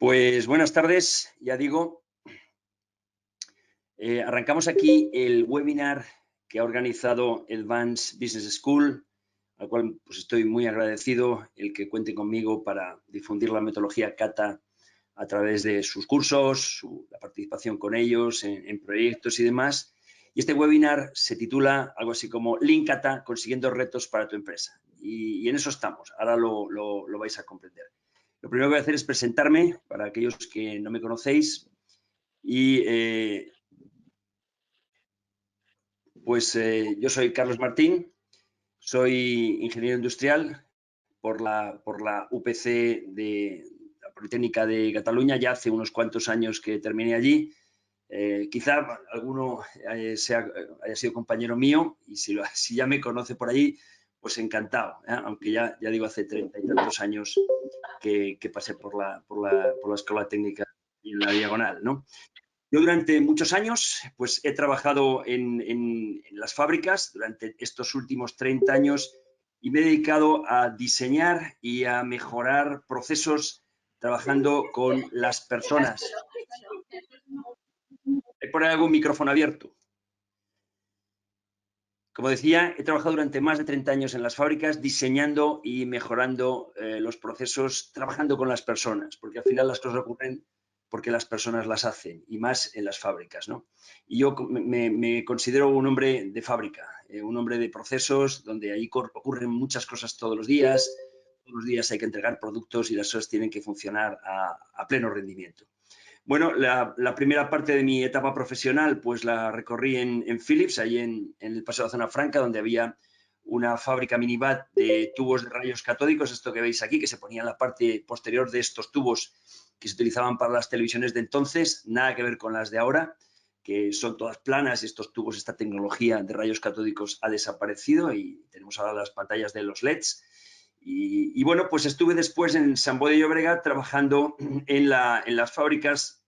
Pues buenas tardes, ya digo. Arrancamos aquí el webinar que ha organizado el Advanced Business School, al cual pues, estoy muy agradecido el que cuente conmigo para difundir la metodología Kata a través de sus cursos, la participación con ellos en proyectos y demás. Y este webinar se titula algo así como Lean Kata, consiguiendo retos para tu empresa. Y en eso estamos, ahora lo vais a comprender. Lo primero que voy a hacer es presentarme para aquellos que no me conocéis y yo soy Carlos Martín, soy ingeniero industrial por la UPC de la Politécnica de Cataluña. Ya hace unos cuantos años que terminé allí. Quizá alguno haya sido compañero mío y si ya me conoce por allí, pues encantado, aunque ya digo, hace 30 y tantos años que pasé por la Escuela Técnica y en la Diagonal, ¿no? Yo durante muchos años pues, he trabajado en las fábricas durante estos últimos 30 años y me he dedicado a diseñar y a mejorar procesos trabajando con las personas. Hay por ahí algún micrófono abierto. Como decía, he trabajado durante más de 30 años en las fábricas diseñando y mejorando los procesos, trabajando con las personas, porque al final las cosas ocurren porque las personas las hacen, y más en las fábricas, ¿no? Y yo me considero un hombre de fábrica, un hombre de procesos, donde ahí ocurren muchas cosas todos los días hay que entregar productos y las cosas tienen que funcionar a pleno rendimiento. Bueno, la primera parte de mi etapa profesional pues la recorrí en Philips, ahí en el Paseo de la Zona Franca, donde había una fábrica minibat de tubos de rayos catódicos, esto que veis aquí, que se ponía en la parte posterior de estos tubos que se utilizaban para las televisiones de entonces, nada que ver con las de ahora, que son todas planas y estos tubos, esta tecnología de rayos catódicos ha desaparecido y tenemos ahora las pantallas de los LEDs. Y bueno, pues estuve después en Sant Boi de Llobregat trabajando en las fábricas,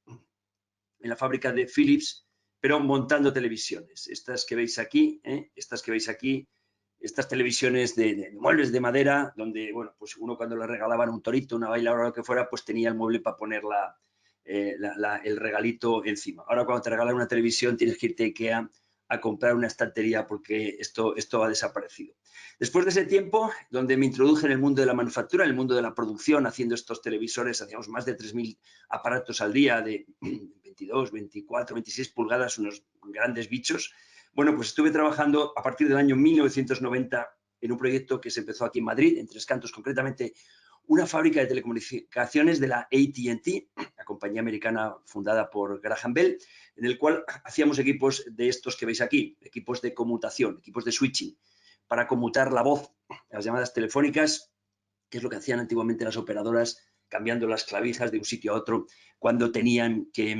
en la fábrica de Philips, pero montando televisiones. Estas que veis aquí, estas televisiones de muebles de madera, donde, bueno, pues uno cuando le regalaban un torito, una bailadora o lo que fuera, pues tenía el mueble para poner el regalito encima. Ahora cuando te regalan una televisión tienes que irte a IKEA a comprar una estantería porque esto ha desaparecido. Después de ese tiempo, donde me introduje en el mundo de la manufactura, en el mundo de la producción, haciendo estos televisores, hacíamos más de 3.000 aparatos al día de 22, 24, 26 pulgadas, unos grandes bichos. Bueno, pues estuve trabajando a partir del año 1990 en un proyecto que se empezó aquí en Madrid, en Tres Cantos, concretamente una fábrica de telecomunicaciones de la AT&T, la compañía americana fundada por Graham Bell, en el cual hacíamos equipos de estos que veis aquí, equipos de conmutación, equipos de switching, para conmutar la voz, las llamadas telefónicas, que es lo que hacían antiguamente las operadoras, cambiando las clavijas de un sitio a otro cuando tenían que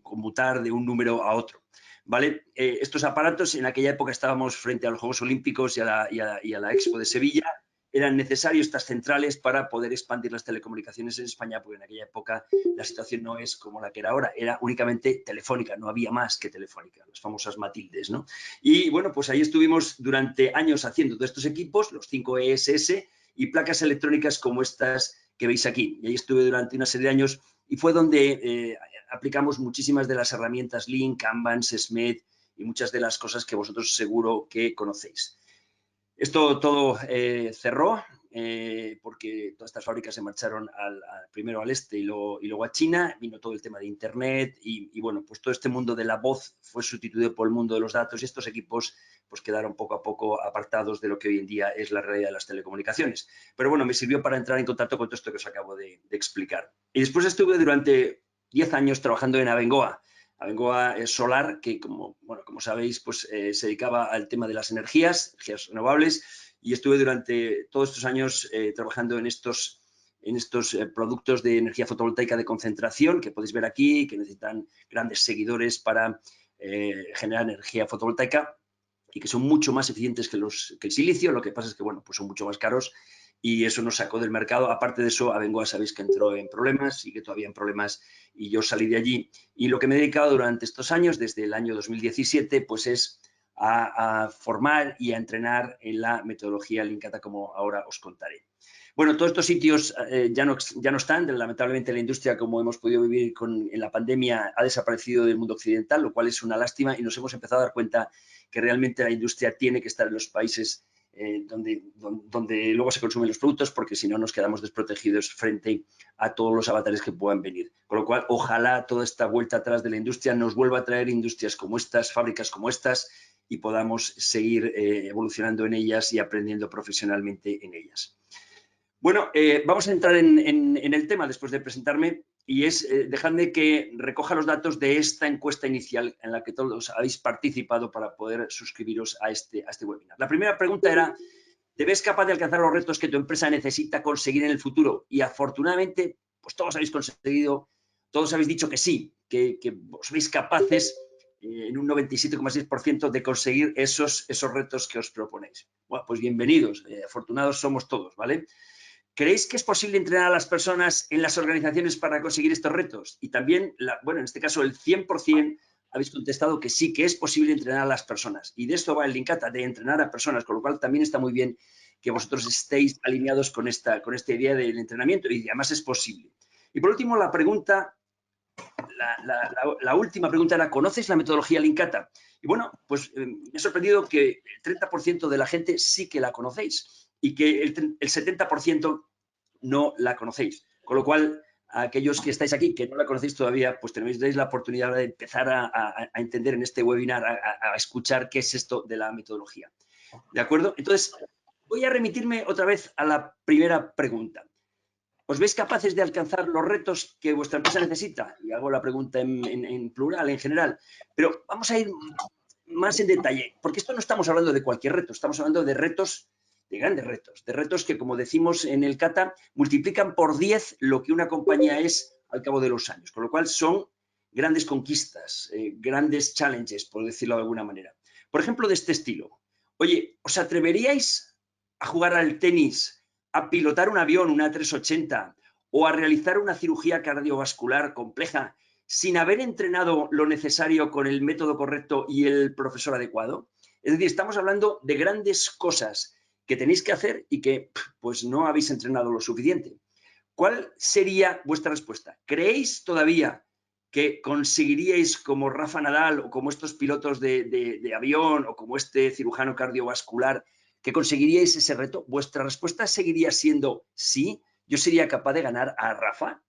conmutar de un número a otro. ¿Vale? Estos aparatos, en aquella época estábamos frente a los Juegos Olímpicos y a la Expo de Sevilla, eran necesarios estas centrales para poder expandir las telecomunicaciones en España, porque en aquella época la situación no es como la que era ahora, era únicamente telefónica, no había más que telefónica, las famosas Matildes, ¿no? Y bueno, pues ahí estuvimos durante años haciendo todos estos equipos, los 5 ESS y placas electrónicas como estas que veis aquí. Y ahí estuve durante una serie de años y fue donde aplicamos muchísimas de las herramientas Lean, Kanban, SMED y muchas de las cosas que vosotros seguro que conocéis. Esto todo cerró porque todas estas fábricas se marcharon primero al este y luego a China. Vino todo el tema de Internet y bueno, pues todo este mundo de la voz fue sustituido por el mundo de los datos y estos equipos pues quedaron poco a poco apartados de lo que hoy en día es la realidad de las telecomunicaciones. Pero bueno, me sirvió para entrar en contacto con todo esto que os acabo de explicar. Y después estuve durante 10 años trabajando en Abengoa. Abengoa Solar, que como sabéis, pues se dedicaba al tema de las energías renovables y estuve durante todos estos años trabajando en estos productos de energía fotovoltaica de concentración que podéis ver aquí, que necesitan grandes seguidores para generar energía fotovoltaica y que son mucho más eficientes que el silicio. Lo que pasa es que, bueno, pues son mucho más caros y eso nos sacó del mercado. Aparte de eso, Abengoa sabéis que entró en problemas, sigue todavía en problemas y yo salí de allí. Y lo que me he dedicado durante estos años, desde el año 2017, pues es a formar y a entrenar en la metodología Lean Kata, como ahora os contaré. Bueno, todos estos sitios ya no están. Lamentablemente, la industria, como hemos podido vivir en la pandemia, ha desaparecido del mundo occidental, lo cual es una lástima, y nos hemos empezado a dar cuenta que realmente la industria tiene que estar en los países donde luego se consumen los productos, porque si no nos quedamos desprotegidos frente a todos los avatares que puedan venir. Con lo cual, ojalá toda esta vuelta atrás de la industria nos vuelva a traer industrias como estas, fábricas como estas, y podamos seguir evolucionando en ellas y aprendiendo profesionalmente en ellas. Bueno, vamos a entrar en el tema después de presentarme, y es, dejadme que recoja los datos de esta encuesta inicial en la que todos habéis participado para poder suscribiros a este webinar. La primera pregunta era: ¿te ves capaz de alcanzar los retos que tu empresa necesita conseguir en el futuro? Y afortunadamente, pues todos habéis conseguido, todos habéis dicho que sí, que os veis capaces en un 97,6% de conseguir esos retos que os proponéis. Bueno, pues bienvenidos, afortunados somos todos, ¿vale? ¿Creéis que es posible entrenar a las personas en las organizaciones para conseguir estos retos? Y también, bueno, en este caso el 100% habéis contestado que sí, que es posible entrenar a las personas. Y de esto va el Lean Kata, de entrenar a personas, con lo cual también está muy bien que vosotros estéis alineados con esta idea del entrenamiento, y además es posible. Y por último, la pregunta, la última pregunta era: ¿conoces la metodología Lean Kata? Y bueno, pues me ha sorprendido que el 30% de la gente sí que la conocéis, y que el 70% no la conocéis. Con lo cual, a aquellos que estáis aquí, que no la conocéis todavía, pues tenéis la oportunidad de empezar a entender en este webinar, a escuchar qué es esto de la metodología. ¿De acuerdo? Entonces, voy a remitirme otra vez a la primera pregunta. ¿Os veis capaces de alcanzar los retos que vuestra empresa necesita? Y hago la pregunta en plural, en general. Pero vamos a ir más en detalle, porque esto no estamos hablando de cualquier reto, estamos hablando de retos, de grandes retos, de retos que, como decimos en el Kata, multiplican por 10 lo que una compañía es al cabo de los años, con lo cual son grandes conquistas, grandes challenges, por decirlo de alguna manera. Por ejemplo, de este estilo: oye, ¿os atreveríais a jugar al tenis, a pilotar un avión, una A380, o a realizar una cirugía cardiovascular compleja sin haber entrenado lo necesario con el método correcto y el profesor adecuado? Es decir, estamos hablando de grandes cosas que tenéis que hacer y que pues no habéis entrenado lo suficiente. ¿Cuál sería vuestra respuesta? ¿Creéis todavía que conseguiríais, como Rafa Nadal o como estos pilotos de avión o como este cirujano cardiovascular, que conseguiríais ese reto? ¿Vuestra respuesta seguiría siendo sí? ¿Yo sería capaz de ganar a Rafa?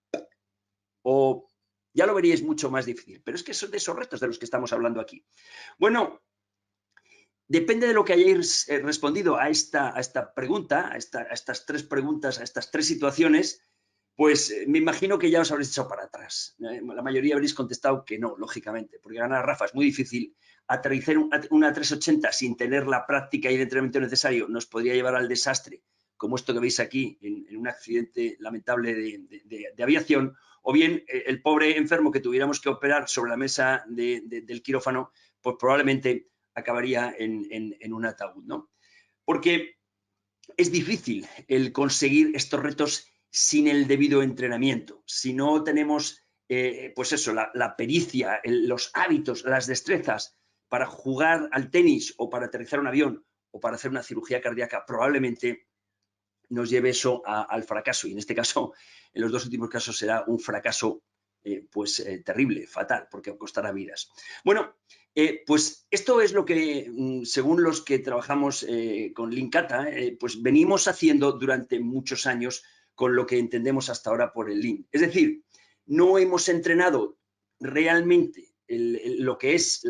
¿O ya lo veríais mucho más difícil? Pero es que son de esos retos de los que estamos hablando aquí. Bueno, depende de lo que hayáis respondido a esta pregunta, a estas tres preguntas, a estas tres situaciones, pues me imagino que ya os habréis echado para atrás. La mayoría habréis contestado que no, lógicamente, porque ganar a Rafa es muy difícil. Aterrizar una 380 sin tener la práctica y el entrenamiento necesario nos podría llevar al desastre, como esto que veis aquí, en un accidente lamentable de aviación, o bien el pobre enfermo que tuviéramos que operar sobre la mesa del quirófano, pues probablemente acabaría en un ataúd, ¿no? Porque es difícil el conseguir estos retos sin el debido entrenamiento. Si no tenemos, pues eso, la pericia, los hábitos, las destrezas para jugar al tenis o para aterrizar un avión o para hacer una cirugía cardíaca, probablemente nos lleve eso al fracaso. Y en este caso, en los dos últimos casos, será un fracaso terrible, fatal, porque costará vidas. Bueno, pues esto es lo que, según los que trabajamos con Lean Kata, pues venimos haciendo durante muchos años con lo que entendemos hasta ahora por el Lean. Es decir, no hemos entrenado realmente lo que es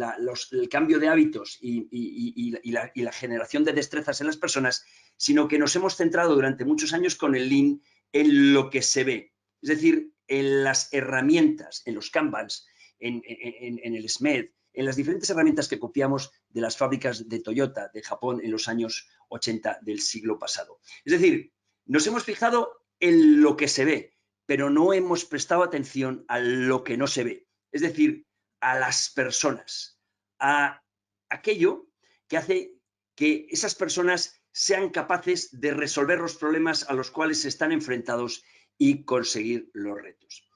el cambio de hábitos y la generación de destrezas en las personas, sino que nos hemos centrado durante muchos años con el Lean en lo que se ve. Es decir, en las herramientas, en los Kanbans, en el SMED, en las diferentes herramientas que copiamos de las fábricas de Toyota de Japón en los años 80 del siglo pasado. Es decir, nos hemos fijado en lo que se ve, pero no hemos prestado atención a lo que no se ve. Es decir, a las personas, a aquello que hace que esas personas sean capaces de resolver los problemas a los cuales se están enfrentados y conseguir los retos.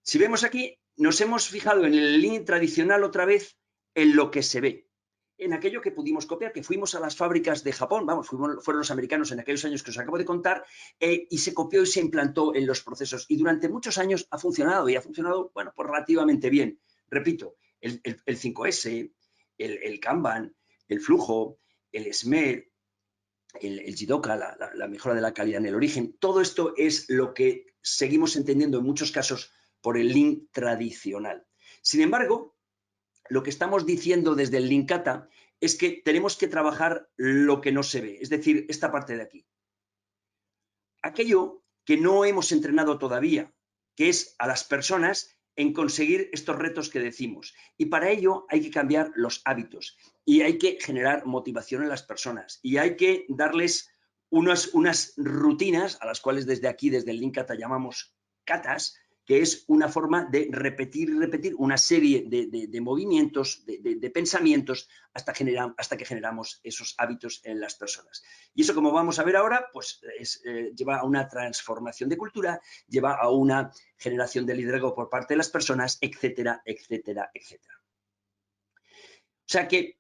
Si vemos aquí, nos hemos fijado en el Lean tradicional otra vez en lo que se ve, en aquello que pudimos copiar, que fuimos a las fábricas de Japón, vamos, fueron los americanos en aquellos años que os acabo de contar, y se copió y se implantó en los procesos. Y durante muchos años ha funcionado, y ha funcionado, bueno, pues relativamente bien. Repito, el 5S, el Kanban, el flujo, el SMER, el Jidoka, la mejora de la calidad en el origen, todo esto es lo que seguimos entendiendo en muchos casos por el Lean tradicional. Sin embargo, lo que estamos diciendo desde el Lean Kata es que tenemos que trabajar lo que no se ve, es decir, esta parte de aquí. Aquello que no hemos entrenado todavía, que es a las personas en conseguir estos retos que decimos. Y para ello hay que cambiar los hábitos y hay que generar motivación en las personas y hay que darles unas rutinas a las cuales desde aquí, desde el Lean Kata, llamamos katas, que es una forma de repetir y repetir una serie de movimientos, de pensamientos, hasta que generamos esos hábitos en las personas. Y eso, como vamos a ver ahora, pues lleva a una transformación de cultura, lleva a una generación de liderazgo por parte de las personas, etcétera, etcétera, etcétera. O sea que,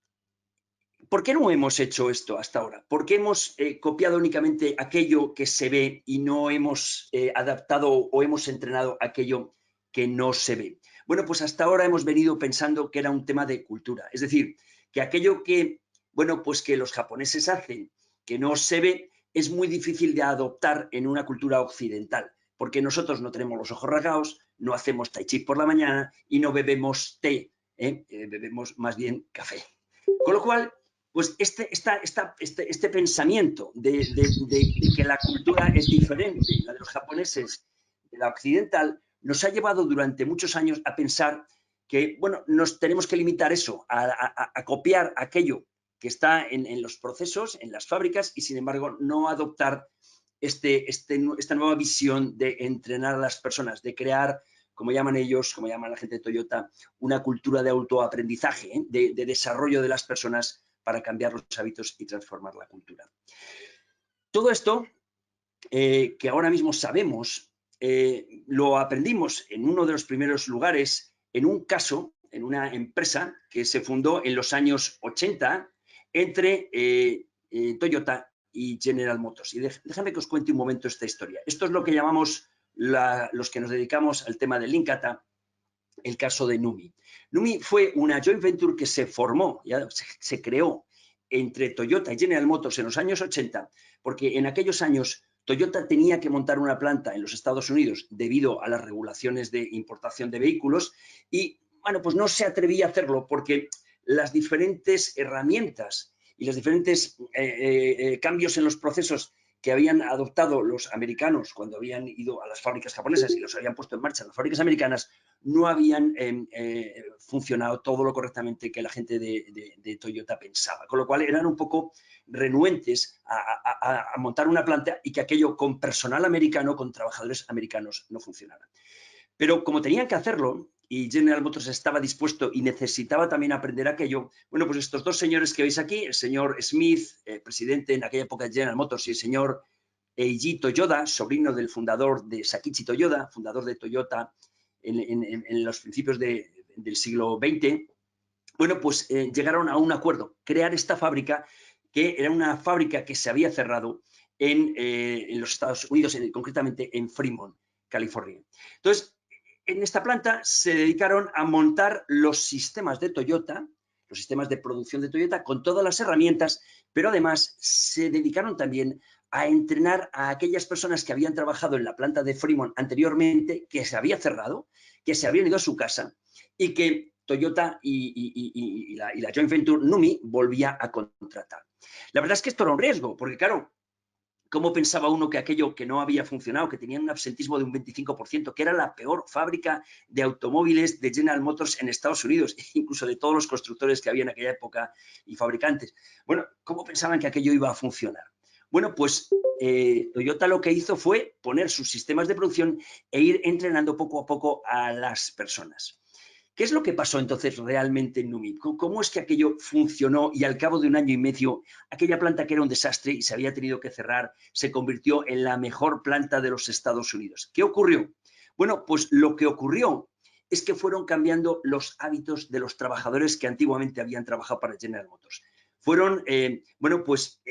¿por qué no hemos hecho esto hasta ahora? ¿Por qué hemos copiado únicamente aquello que se ve y no hemos adaptado o hemos entrenado aquello que no se ve? Bueno, pues hasta ahora hemos venido pensando que era un tema de cultura. Es decir, que aquello que, bueno, pues que los japoneses hacen, que no se ve, es muy difícil de adoptar en una cultura occidental, porque nosotros no tenemos los ojos rasgados, no hacemos tai chi por la mañana y no bebemos té, bebemos más bien café. Con lo cual, pues este pensamiento de que la cultura es diferente, la de los japoneses de la occidental, nos ha llevado durante muchos años a pensar que, bueno, nos tenemos que limitar eso, a copiar aquello que está en los procesos, en las fábricas, y sin embargo no adoptar esta nueva visión de entrenar a las personas, de crear, como llaman ellos, como llaman la gente de Toyota, una cultura de autoaprendizaje, de desarrollo de las personas para cambiar los hábitos y transformar la cultura. Todo esto que ahora mismo sabemos, lo aprendimos en uno de los primeros lugares, en un caso, en una empresa que se fundó en los años 80 entre Toyota y General Motors. Y déjame que os cuente un momento esta historia. Esto es lo que llamamos los que nos dedicamos al tema del Lean Kata, el caso de Numi. Numi fue una joint venture que se formó, ya se creó entre Toyota y General Motors en los años 80, porque en aquellos años Toyota tenía que montar una planta en los Estados Unidos debido a las regulaciones de importación de vehículos y, bueno, pues no se atrevía a hacerlo porque las diferentes herramientas y los diferentes cambios en los procesos que habían adoptado los americanos cuando habían ido a las fábricas japonesas y los habían puesto en marcha en las fábricas americanas, no habían funcionado todo lo correctamente que la gente de Toyota pensaba. Con lo cual eran un poco renuentes a montar una planta y que aquello con personal americano, con trabajadores americanos, no funcionara. Pero como tenían que hacerlo, y General Motors estaba dispuesto y necesitaba también aprender aquello, bueno, pues estos dos señores que veis aquí, el señor Smith, presidente en aquella época de General Motors, y el señor Eiji Toyoda, sobrino del fundador de Sakichi Toyoda, fundador de Toyota en los principios del siglo XX, bueno, pues llegaron a un acuerdo, crear esta fábrica, que era una fábrica que se había cerrado en los Estados Unidos, concretamente en Fremont, California. Entonces, en esta planta se dedicaron a montar los sistemas de Toyota, los sistemas de producción de Toyota, con todas las herramientas, pero además se dedicaron también a entrenar a aquellas personas que habían trabajado en la planta de Fremont anteriormente, que se había cerrado, que se habían ido a su casa y que Toyota y la joint venture Numi volvía a contratar. La verdad es que esto era un riesgo, porque claro, ¿cómo pensaba uno que aquello que no había funcionado, que tenía un absentismo de un 25%, que era la peor fábrica de automóviles de General Motors en Estados Unidos, incluso de todos los constructores que había en aquella época y fabricantes? Bueno, ¿cómo pensaban que aquello iba a funcionar? Bueno, pues Toyota lo que hizo fue poner sus sistemas de producción e ir entrenando poco a poco a las personas. ¿Qué es lo que pasó entonces realmente en Numi? ¿Cómo es que aquello funcionó y al cabo de un año y medio aquella planta que era un desastre y se había tenido que cerrar se convirtió en la mejor planta de los Estados Unidos? ¿Qué ocurrió? Bueno, pues lo que ocurrió es que fueron cambiando los hábitos de los trabajadores que antiguamente habían trabajado para General Motors. Fueron, bueno, pues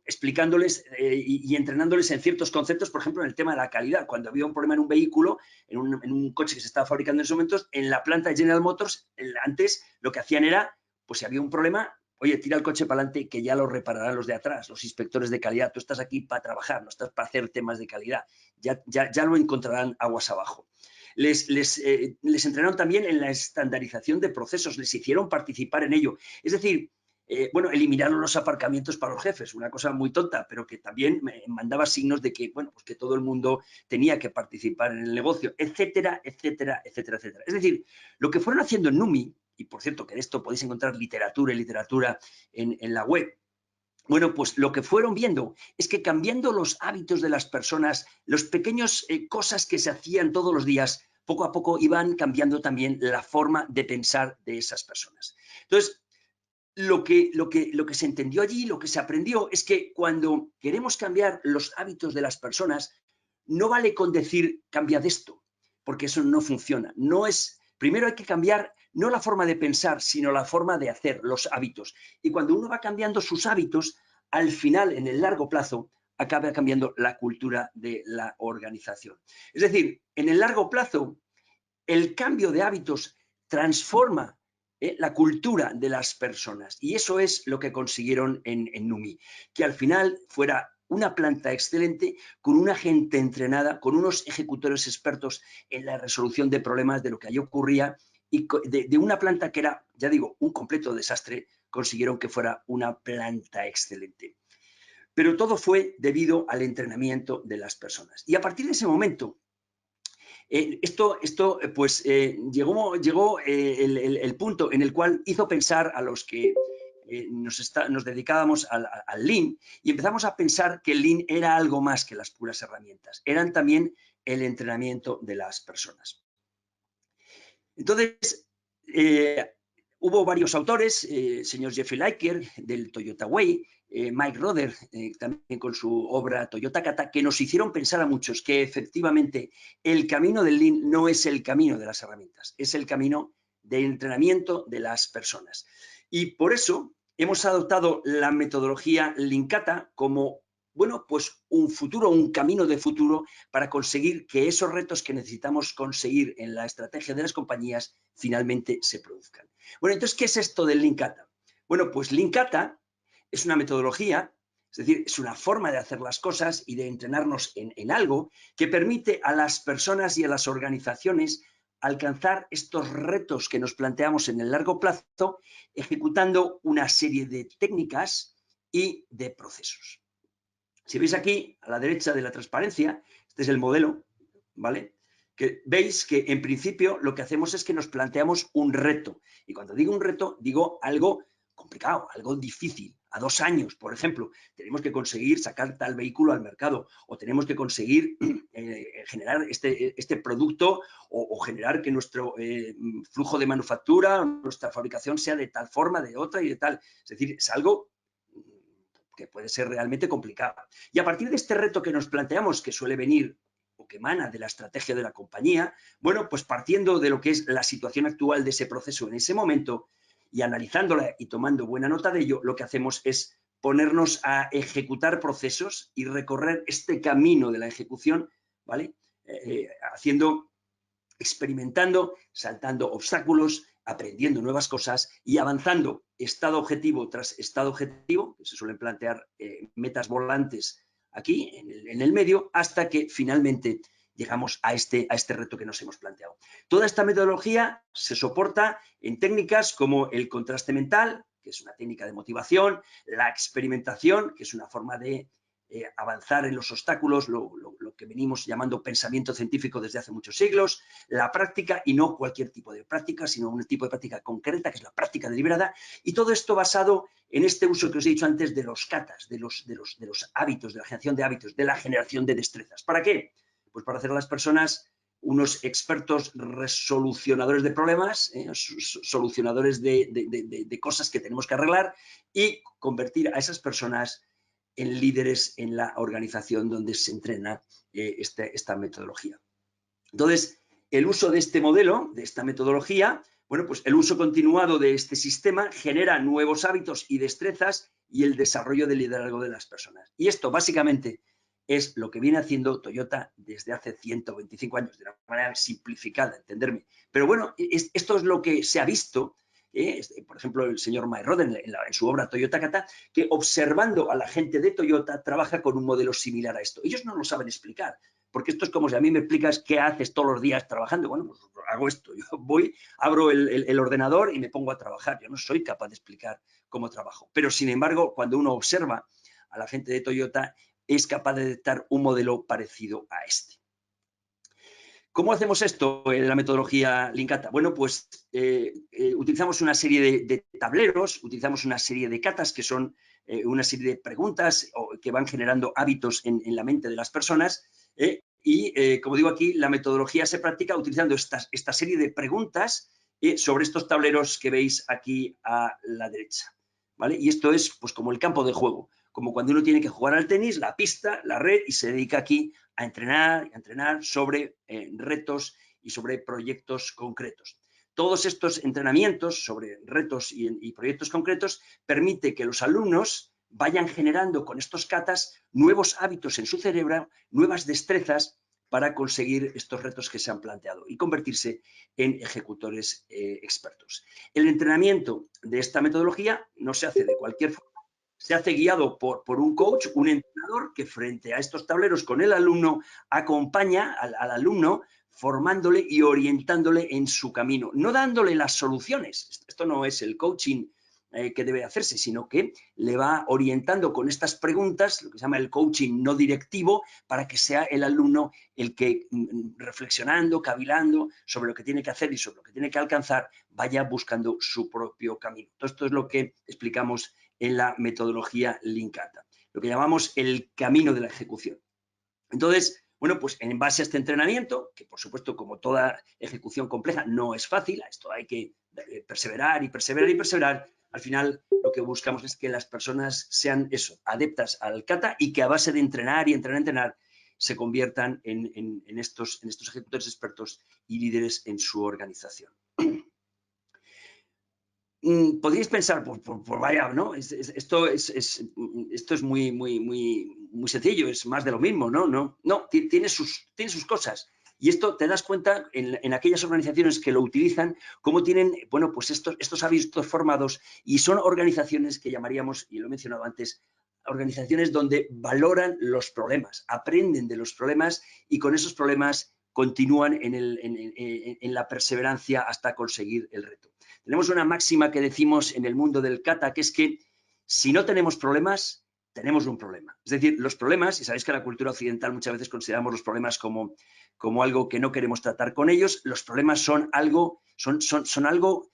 explicándoles y entrenándoles en ciertos conceptos, por ejemplo, en el tema de la calidad. Cuando había un problema en un vehículo, en un coche que se estaba fabricando en esos momentos, en la planta de General Motors, antes lo que hacían era, pues si había un problema, oye, tira el coche para adelante que ya lo repararán los de atrás, los inspectores de calidad. Tú estás aquí para trabajar, no estás para hacer temas de calidad. Ya lo encontrarán aguas abajo. Les entrenaron también en la estandarización de procesos, les hicieron participar en ello. Es decir, bueno, eliminaron los aparcamientos para los jefes, una cosa muy tonta, pero que también mandaba signos de que, bueno, pues que todo el mundo tenía que participar en el negocio, etcétera, etcétera, etcétera, etcétera. Es decir, lo que fueron haciendo en NUMMI, y por cierto que de esto podéis encontrar literatura y literatura en la web, bueno, pues lo que fueron viendo es que cambiando los hábitos de las personas, las pequeñas cosas que se hacían todos los días, poco a poco iban cambiando también la forma de pensar de esas personas. Entonces, lo que se entendió allí, lo que se aprendió, es que cuando queremos cambiar los hábitos de las personas, no vale con decir cambia de esto, porque eso no funciona. Primero hay que cambiar no la forma de pensar, sino la forma de hacer, los hábitos. Y cuando uno va cambiando sus hábitos, al final, en el largo plazo, acaba cambiando la cultura de la organización. Es decir, en el largo plazo, el cambio de hábitos transforma la cultura de las personas. Y eso es lo que consiguieron en NUMMI, que al final fuera una planta excelente, con una gente entrenada, con unos ejecutores expertos en la resolución de problemas de lo que allí ocurría, y de una planta que era, ya digo, un completo desastre, consiguieron que fuera una planta excelente. Pero todo fue debido al entrenamiento de las personas. Y a partir de ese momento, pues llegó el punto en el cual hizo pensar a los que nos dedicábamos al Lean, y empezamos a pensar que el Lean era algo más que las puras herramientas, eran también el entrenamiento de las personas. Entonces, hubo varios autores, señor Jeffrey Liker del Toyota Way, Mike Roder, también con su obra Toyota Kata, que nos hicieron pensar a muchos que efectivamente el camino del Lean no es el camino de las herramientas, es el camino de entrenamiento de las personas. Y por eso hemos adoptado la metodología Lean Kata como, bueno, pues un camino de futuro para conseguir que esos retos que necesitamos conseguir en la estrategia de las compañías finalmente se produzcan. Bueno, entonces, ¿qué es esto del Lean Kata? Bueno, pues Lean Kata es una metodología, es decir, es una forma de hacer las cosas y de entrenarnos en algo que permite a las personas y a las organizaciones alcanzar estos retos que nos planteamos en el largo plazo, ejecutando una serie de técnicas y de procesos. Si veis aquí, a la derecha de la transparencia, este es el modelo, ¿vale? Que veis que en principio lo que hacemos es que nos planteamos un reto. Y cuando digo un reto, digo algo complicado, algo difícil. A 2 años, por ejemplo, tenemos que conseguir sacar tal vehículo al mercado, o tenemos que conseguir generar este producto, o generar que nuestro flujo de manufactura, nuestra fabricación sea de tal forma, de otra y de tal. Es decir, es algo que puede ser realmente complicado. Y a partir de este reto que nos planteamos, que suele venir o que emana de la estrategia de la compañía, bueno, pues partiendo de lo que es la situación actual de ese proceso en ese momento y analizándola y tomando buena nota de ello, lo que hacemos es ponernos a ejecutar procesos y recorrer este camino de la ejecución, ¿vale? Experimentando, saltando obstáculos, aprendiendo nuevas cosas y avanzando estado objetivo tras estado objetivo, que se suelen plantear metas volantes aquí en el medio, hasta que finalmente llegamos a este reto que nos hemos planteado. Toda esta metodología se soporta en técnicas como el contraste mental, que es una técnica de motivación, la experimentación, que es una forma de avanzar en los obstáculos, lo que venimos llamando pensamiento científico desde hace muchos siglos, la práctica, y no cualquier tipo de práctica, sino un tipo de práctica concreta, que es la práctica deliberada, y todo esto basado en este uso que os he dicho antes de los katas, de los hábitos, de la generación de hábitos, de la generación de destrezas. ¿Para qué? Pues para hacer a las personas unos expertos resolucionadores de problemas, solucionadores de cosas que tenemos que arreglar, y convertir a esas personas en líderes en la organización donde se entrena esta metodología. Entonces, el uso de este modelo, de esta metodología, bueno, pues el uso continuado de este sistema genera nuevos hábitos y destrezas y el desarrollo del liderazgo de las personas. Y esto básicamente es lo que viene haciendo Toyota desde hace 125 años, de una manera simplificada, entenderme. Pero bueno, esto es lo que se ha visto, por ejemplo, el señor Mayroden en su obra Toyota Kata, que observando a la gente de Toyota trabaja con un modelo similar a esto. Ellos no lo saben explicar, porque esto es como si a mí me explicas qué haces todos los días trabajando. Bueno, pues hago esto, yo voy, abro el ordenador y me pongo a trabajar. Yo no soy capaz de explicar cómo trabajo. Pero, sin embargo, cuando uno observa a la gente de Toyota, es capaz de detectar un modelo parecido a este. ¿Cómo hacemos esto en la metodología Lean Kata? Bueno, pues utilizamos una serie de tableros, utilizamos una serie de katas que son una serie de preguntas que van generando hábitos en la mente de las personas y, como digo aquí, la metodología se practica utilizando esta serie de preguntas sobre estos tableros que veis aquí a la derecha, ¿vale? Y esto es pues como el campo de juego, como cuando uno tiene que jugar al tenis, la pista, la red, y se dedica aquí a entrenar sobre retos y sobre proyectos concretos. Todos estos entrenamientos sobre retos y proyectos concretos permite que los alumnos vayan generando con estos katas nuevos hábitos en su cerebro, nuevas destrezas para conseguir estos retos que se han planteado y convertirse en ejecutores expertos. El entrenamiento de esta metodología no se hace de cualquier forma, se hace guiado por un coach, un entrenador que frente a estos tableros con el alumno acompaña al alumno formándole y orientándole en su camino, no dándole las soluciones. Esto no es el coaching que debe hacerse, sino que le va orientando con estas preguntas, lo que se llama el coaching no directivo, para que sea el alumno el que, reflexionando, cavilando sobre lo que tiene que hacer y sobre lo que tiene que alcanzar, vaya buscando su propio camino. Todo esto es lo que explicamos en la metodología Lean Kata, lo que llamamos el camino de la ejecución. Entonces, bueno, pues en base a este entrenamiento, que por supuesto como toda ejecución compleja no es fácil, a esto hay que perseverar y perseverar y perseverar, al final lo que buscamos es que las personas sean eso, adeptas al kata y que a base de entrenar y entrenar se conviertan en estos ejecutores expertos y líderes en su organización. Podríais pensar, pues vaya, ¿no? Esto es muy sencillo, es más de lo mismo, ¿no? No, tiene sus cosas. Y esto te das cuenta en aquellas organizaciones que lo utilizan, cómo tienen, bueno, pues estos hábitos formados y son organizaciones que llamaríamos, y lo he mencionado antes, organizaciones donde valoran los problemas, aprenden de los problemas y con esos problemas continúan en la perseverancia hasta conseguir el reto. Tenemos una máxima que decimos en el mundo del kata, que es que si no tenemos problemas, tenemos un problema. Es decir, los problemas, y sabéis que en la cultura occidental muchas veces consideramos los problemas como algo que no queremos tratar con ellos, los problemas son algo, son algo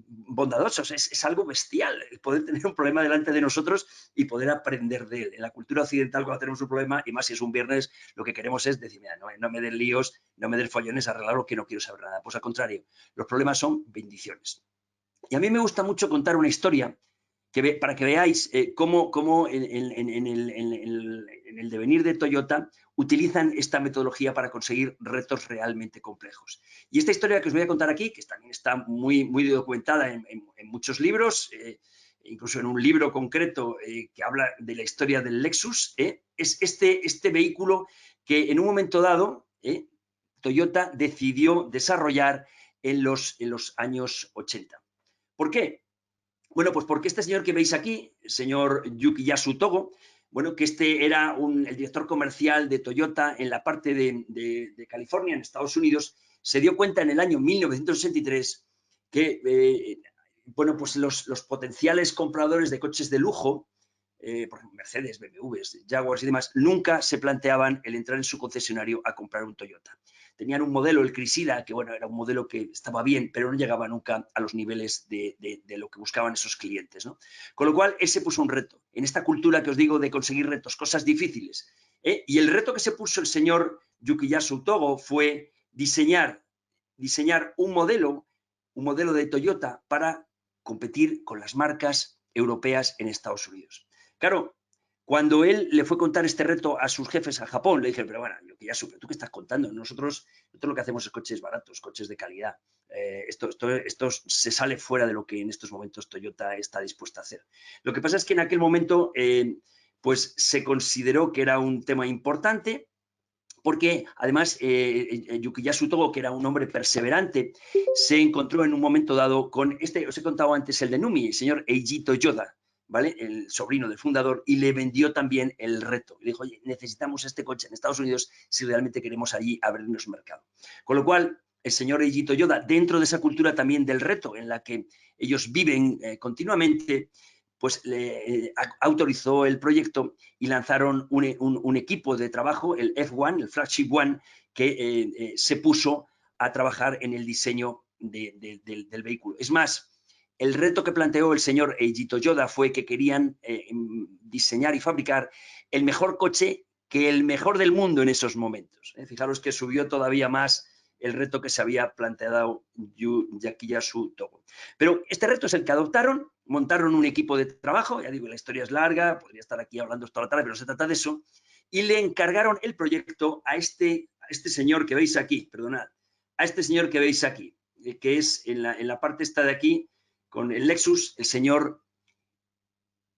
bondadosos, es algo bestial el poder tener un problema delante de nosotros y poder aprender de él. En la cultura occidental, cuando tenemos un problema, y más si es un viernes, lo que queremos es decir, mira, no me den líos, no me den follones, arreglarlo que no quiero saber nada. Pues al contrario, los problemas son bendiciones. Y a mí me gusta mucho contar una historia para que veáis cómo en el devenir de Toyota utilizan esta metodología para conseguir retos realmente complejos. Y esta historia que os voy a contar aquí, que también está muy documentada en muchos libros, incluso en un libro concreto que habla de la historia del Lexus, es este vehículo que en un momento dado Toyota decidió desarrollar en los años 80. ¿Por qué? Bueno, pues porque este señor que veis aquí, el señor Yukiyasu Togo, bueno, que este era el director comercial de Toyota en la parte de California, en Estados Unidos, se dio cuenta en el año 1963 que, bueno, pues los potenciales compradores de coches de lujo, por ejemplo, Mercedes, BMWs, Jaguars y demás, nunca se planteaban el entrar en su concesionario a comprar un Toyota. Tenían un modelo, el Chrysler, que bueno, era un modelo que estaba bien, pero no llegaba nunca a los niveles de lo que buscaban esos clientes, ¿no? Con lo cual, él se puso un reto. En esta cultura que os digo de conseguir retos, cosas difíciles. Y el reto que se puso el señor Yukiyasu Togo fue diseñar un modelo de Toyota para competir con las marcas europeas en Estados Unidos. Claro, Cuando él le fue a contar este reto a sus jefes a Japón, le dijeron, pero bueno, yo que ya supe, ¿tú qué estás contando? Nosotros lo que hacemos es coches baratos, coches de calidad. Esto se sale fuera de lo que en estos momentos Toyota está dispuesta a hacer. Lo que pasa es que en aquel momento pues se consideró que era un tema importante, porque además Yukiyasu Togo, que era un hombre perseverante, se encontró en un momento dado con os he contado antes el de Numi, el señor Eiji Toyoda, ¿vale? El sobrino del fundador, y le vendió también el reto. Le dijo, oye, necesitamos este coche en Estados Unidos si realmente queremos allí abrirnos un mercado. Con lo cual, el señor Eiji Toyoda, dentro de esa cultura también del reto, en la que ellos viven continuamente, pues le autorizó el proyecto y lanzaron un equipo de trabajo, el F1, el Flagship One, que se puso a trabajar en el diseño del vehículo. Es más, el reto que planteó el señor Eiji Toyoda fue que querían diseñar y fabricar el mejor coche que el mejor del mundo en esos momentos. Fijaros que subió todavía más el reto que se había planteado Yukiyasu Togo. Pero este reto es el que adoptaron, montaron un equipo de trabajo, ya digo, la historia es larga, podría estar aquí hablando toda la tarde, pero no se trata de eso, y le encargaron el proyecto a este señor que veis aquí, perdonad, a este señor que veis aquí, que es en la parte esta de aquí, con el Lexus, el señor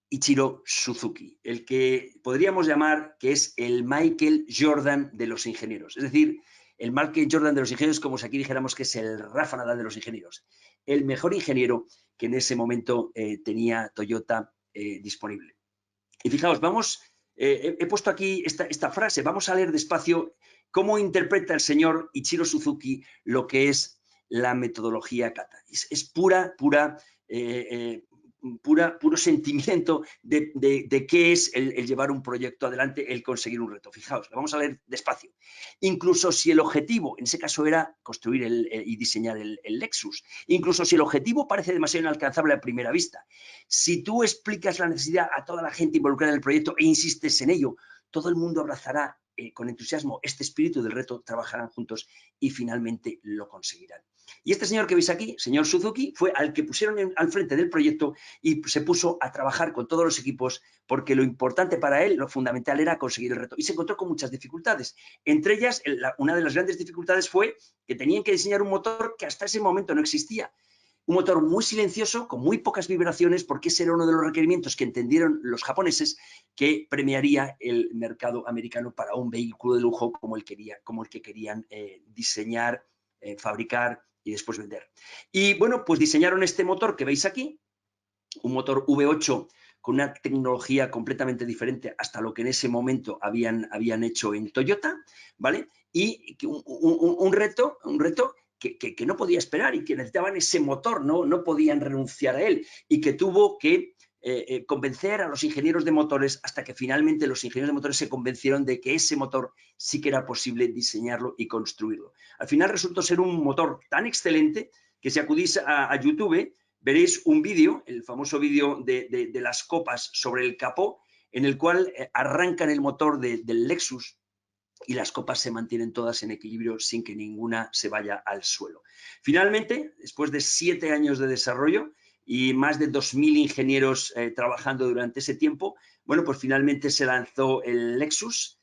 Ichiro Suzuki, el que podríamos llamar que es el Michael Jordan de los ingenieros. Es decir, el Michael Jordan de los ingenieros, como si aquí dijéramos que es el Rafa Nadal de los ingenieros. El mejor ingeniero que en ese momento tenía Toyota disponible. Y fijaos, he puesto aquí esta frase, vamos a leer despacio cómo interpreta el señor Ichiro Suzuki lo que es la metodología Kata. Es puro sentimiento de qué es el llevar un proyecto adelante, el conseguir un reto. Fijaos, lo vamos a leer despacio. Incluso si el objetivo, en ese caso, era construir y diseñar el Lexus, incluso si el objetivo parece demasiado inalcanzable a primera vista, si tú explicas la necesidad a toda la gente involucrada en el proyecto e insistes en ello, todo el mundo abrazará con entusiasmo este espíritu del reto, trabajarán juntos y finalmente lo conseguirán. Y este señor que veis aquí, señor Suzuki, fue al que pusieron al frente del proyecto y se puso a trabajar con todos los equipos porque lo importante para él, lo fundamental era conseguir el reto. Y se encontró con muchas dificultades. Entre ellas, una de las grandes dificultades fue que tenían que diseñar un motor que hasta ese momento no existía. Un motor muy silencioso, con muy pocas vibraciones, porque ese era uno de los requerimientos que entendieron los japoneses que premiaría el mercado americano para un vehículo de lujo como el que querían diseñar, fabricar y después vender. Y bueno, pues diseñaron este motor que veis aquí, un motor V8 con una tecnología completamente diferente hasta lo que en ese momento habían hecho en Toyota, ¿vale? Y un reto que no podía esperar y que necesitaban ese motor, no podían renunciar a él y que tuvo que convencer a los ingenieros de motores hasta que finalmente los ingenieros de motores se convencieron de que ese motor sí que era posible diseñarlo y construirlo. Al final resultó ser un motor tan excelente que si acudís a YouTube veréis un vídeo, el famoso vídeo de las copas sobre el capó, en el cual arrancan el motor del Lexus y las copas se mantienen todas en equilibrio sin que ninguna se vaya al suelo. Finalmente, después de 7 años de desarrollo y más de 2.000 ingenieros trabajando durante ese tiempo, bueno, pues finalmente se lanzó el Lexus,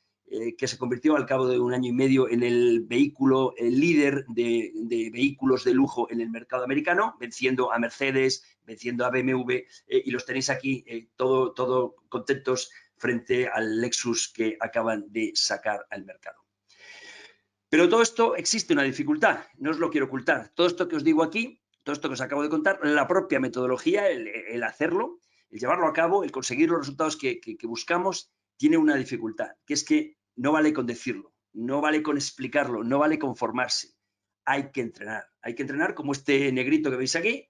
que se convirtió al cabo de 1 año y medio en el vehículo líder de vehículos de lujo en el mercado americano, venciendo a Mercedes, venciendo a BMW, y los tenéis aquí todo contentos frente al Lexus que acaban de sacar al mercado. Pero todo esto existe una dificultad, no os lo quiero ocultar. Todo esto que os digo aquí, todo esto que os acabo de contar, la propia metodología, el hacerlo, el llevarlo a cabo, el conseguir los resultados que buscamos, tiene una dificultad, que es que no vale con decirlo, no vale con explicarlo, no vale con formarse. Hay que entrenar como este negrito que veis aquí,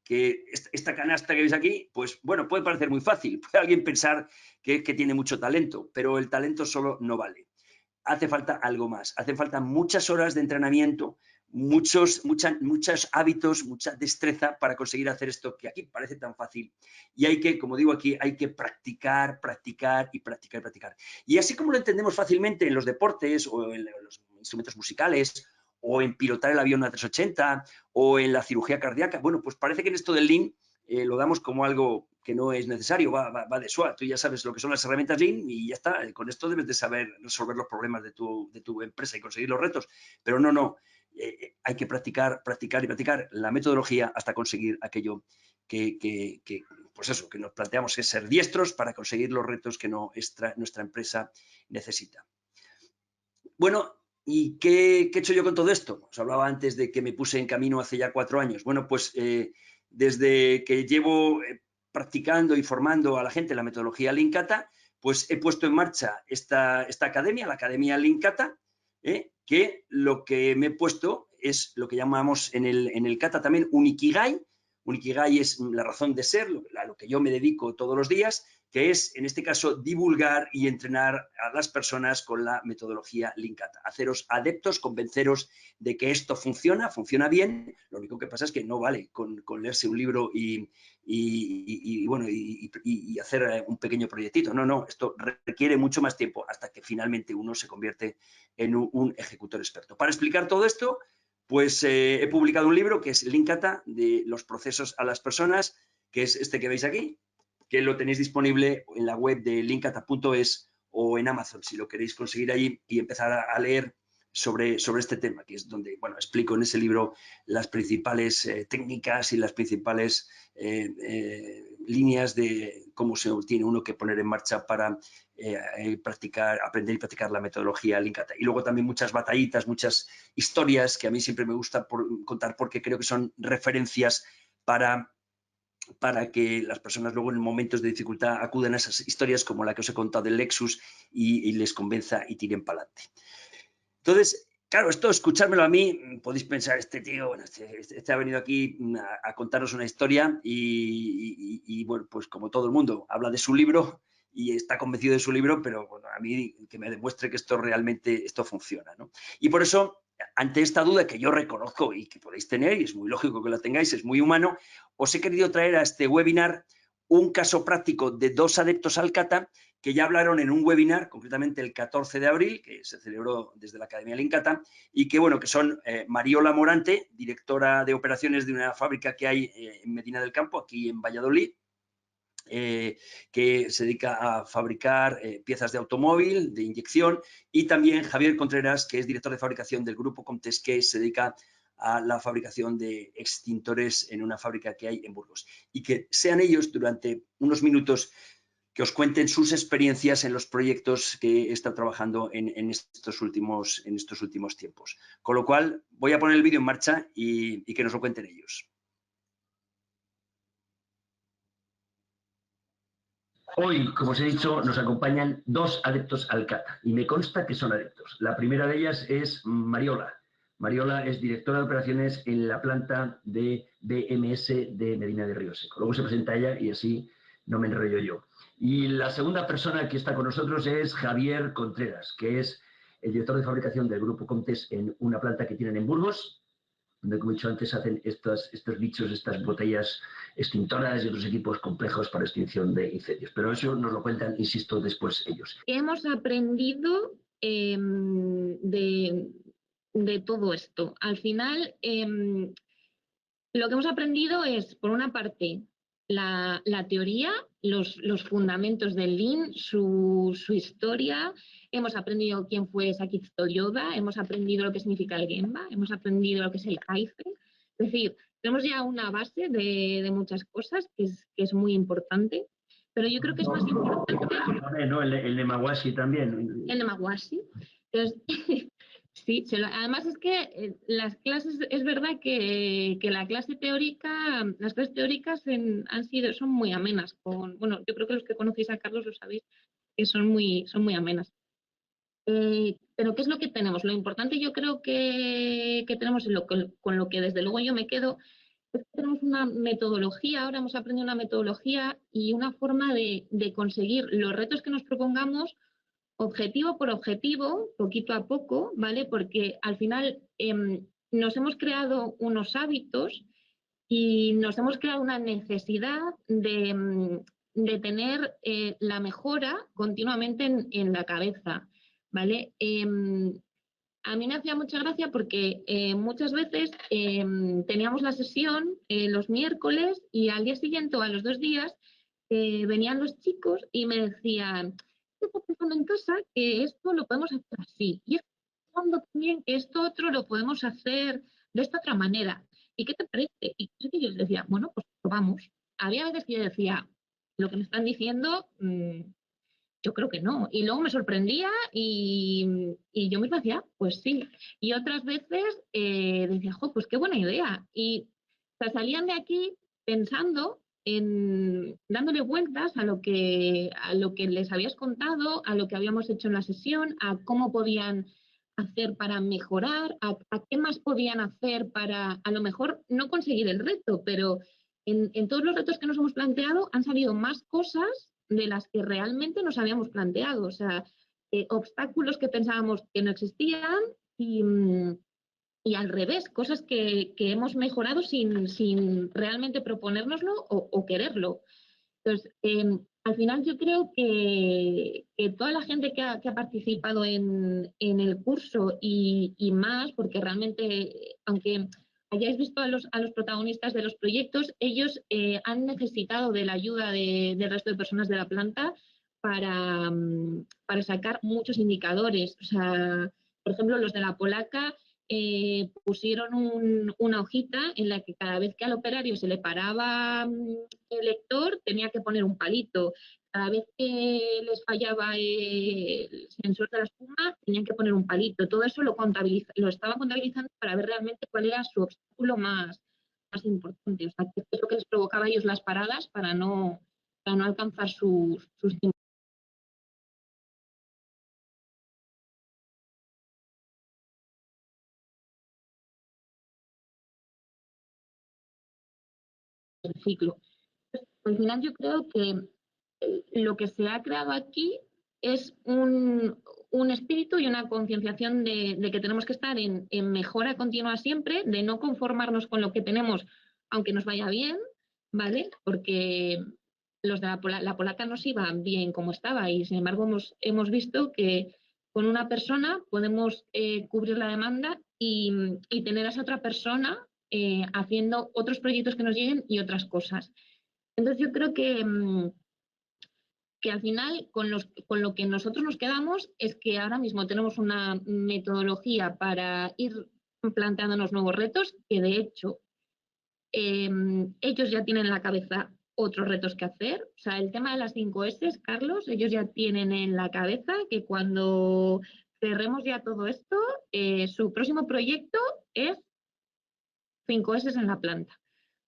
que esta canasta que veis aquí, pues bueno, puede parecer muy fácil, puede alguien pensar que tiene mucho talento, pero el talento solo no vale. Hace falta algo más, hacen falta muchas horas de entrenamiento, muchos hábitos, mucha destreza para conseguir hacer esto que aquí parece tan fácil. Y hay que, como digo aquí, hay que practicar, practicar y practicar y practicar. Y así como lo entendemos fácilmente en los deportes o en los instrumentos musicales o en pilotar el avión A380 o en la cirugía cardíaca, bueno, pues parece que en esto del Lean lo damos como algo que no es necesario, va de suave. Tú ya sabes lo que son las herramientas Lean y ya está. Con esto debes de saber resolver los problemas de tu empresa y conseguir los retos. Pero no. Hay que practicar, practicar y practicar la metodología hasta conseguir aquello pues eso, que nos planteamos que es ser diestros para conseguir los retos que nuestra empresa necesita. Bueno, ¿y qué he hecho yo con todo esto? Os hablaba antes de que me puse en camino hace ya 4 años. Bueno, pues desde que llevo practicando y formando a la gente la metodología Lean Kata, pues he puesto en marcha esta academia, la Academia Lean Kata, que lo que me he puesto es lo que llamamos en el Kata también un Ikigai. Un Ikigai es la razón de ser, a lo que yo me dedico todos los días, que es, en este caso, divulgar y entrenar a las personas con la metodología Lean Kata. Haceros adeptos, convenceros de que esto funciona bien. Lo único que pasa es que no vale con leerse un libro y hacer un pequeño proyectito. No, esto requiere mucho más tiempo hasta que finalmente uno se convierte en un ejecutor experto. Para explicar todo esto, pues he publicado un libro que es Lean Kata, de los procesos a las personas, que es este que veis aquí, que lo tenéis disponible en la web de leankata.es o en Amazon, si lo queréis conseguir allí y empezar a leer sobre este tema, que es donde, bueno, explico en ese libro las principales técnicas y las principales líneas de cómo se tiene uno que poner en marcha para aprender y practicar la metodología Lean Kata. Y luego también muchas batallitas, muchas historias que a mí siempre me gusta contar porque creo que son referencias para que las personas luego en momentos de dificultad acudan a esas historias como la que os he contado del Lexus y les convenza y tiren para adelante. Entonces, claro, esto, escuchármelo a mí, podéis pensar, este tío, bueno, este ha venido aquí a contarnos una historia y, bueno, pues como todo el mundo, habla de su libro y está convencido de su libro, pero bueno, a mí que me demuestre que esto realmente funciona, ¿no? Y por eso, ante esta duda que yo reconozco y que podéis tener, y es muy lógico que la tengáis, es muy humano, os he querido traer a este webinar un caso práctico de 2 adeptos al Kata que ya hablaron en un webinar, concretamente el 14 de abril, que se celebró desde la Academia Lean Kata, y que, bueno, que son Mariola Morante, directora de operaciones de una fábrica que hay en Medina del Campo, aquí en Valladolid, que se dedica a fabricar piezas de automóvil, de inyección, y también Javier Contreras, que es director de fabricación del Grupo Comtes, que se dedica a la fabricación de extintores en una fábrica que hay en Burgos. Y que sean ellos durante unos minutos que os cuenten sus experiencias en los proyectos que está trabajando en estos últimos tiempos. Con lo cual, voy a poner el vídeo en marcha y que nos lo cuenten ellos. Hoy, como os he dicho, nos acompañan 2 adeptos al Kata y me consta que son adeptos. La primera de ellas es Mariola. Mariola es directora de operaciones en la planta de BMS de Medina de Río Seco. Luego se presenta ella y así no me enrollo yo. Y la segunda persona que está con nosotros es Javier Contreras, que es el director de fabricación del Grupo Comtes en una planta que tienen en Burgos, donde, como he dicho antes, hacen estos bichos, estas botellas extintoras y otros equipos complejos para extinción de incendios. Pero eso nos lo cuentan, insisto, después ellos. ¿Qué hemos aprendido de todo esto? Al final, lo que hemos aprendido es, por una parte, la teoría, los fundamentos del Lean, su historia. Hemos aprendido quién fue Saki Toyoda, hemos aprendido lo que significa el Gemba, hemos aprendido lo que es el Kaizen. Es decir, tenemos ya una base de muchas cosas que es muy importante, pero yo creo que es más importante... No, el Nemawashi también. El Nemawashi. Entonces, sí, además es que las clases, es verdad que la clase teórica, las clases teóricas son muy amenas. Bueno, yo creo que los que conocéis a Carlos lo sabéis, que son muy amenas. Pero ¿qué es lo que tenemos? Lo importante yo creo que tenemos, con lo que desde luego yo me quedo, es que tenemos una metodología, ahora hemos aprendido una metodología y una forma de conseguir los retos que nos propongamos objetivo por objetivo, poquito a poco, ¿vale? Porque al final nos hemos creado unos hábitos y nos hemos creado una necesidad de tener la mejora continuamente en la cabeza, ¿vale? a mí me hacía mucha gracia porque muchas veces teníamos la sesión los miércoles y al día siguiente o a los 2 días venían los chicos y me decían, estoy pensando en casa que esto lo podemos hacer así y estoy pensando también que esto otro lo podemos hacer de esta otra manera. ¿Y qué te parece? Y yo les decía, bueno, pues probamos. Había veces que yo decía, lo que me están diciendo, yo creo que no. Y luego me sorprendía y yo misma decía, pues sí. Y otras veces decía, jo, pues qué buena idea. Y o sea, salían de aquí pensando dándole vueltas a lo que les habías contado, a lo que habíamos hecho en la sesión, a cómo podían hacer para mejorar, a qué más podían hacer para, a lo mejor, no conseguir el reto, pero en todos los retos que nos hemos planteado han salido más cosas de las que realmente nos habíamos planteado. O sea, obstáculos que pensábamos que no existían y al revés, cosas que hemos mejorado sin realmente proponérnoslo o quererlo. Entonces, al final yo creo que toda la gente que ha participado en el curso y más, porque realmente, aunque hayáis visto a los protagonistas de los proyectos, ellos han necesitado de la ayuda del resto de personas de la planta para sacar muchos indicadores. O sea, por ejemplo, los de la polaca pusieron una hojita en la que cada vez que al operario se le paraba el lector tenía que poner un palito. Cada vez que les fallaba el sensor de la espuma tenían que poner un palito. Todo eso lo estaba contabilizando para ver realmente cuál era su obstáculo más importante. O sea, qué es lo que les provocaba a ellos las paradas para no alcanzar sus ciclo. Al final yo creo que lo que se ha creado aquí es un espíritu y una concienciación de que tenemos que estar en mejora continua siempre, de no conformarnos con lo que tenemos, aunque nos vaya bien, ¿vale? Porque los de la polaca nos iba bien como estaba y sin embargo hemos visto que con una persona podemos cubrir la demanda y tener a esa otra persona haciendo otros proyectos que nos lleguen y otras cosas. Entonces yo creo que al final con lo que nosotros nos quedamos es que ahora mismo tenemos una metodología para ir planteándonos nuevos retos que de hecho ellos ya tienen en la cabeza otros retos que hacer. O sea, el tema de las 5 S, Carlos, ellos ya tienen en la cabeza que cuando cerremos ya todo esto, su próximo proyecto es 5 S en la planta.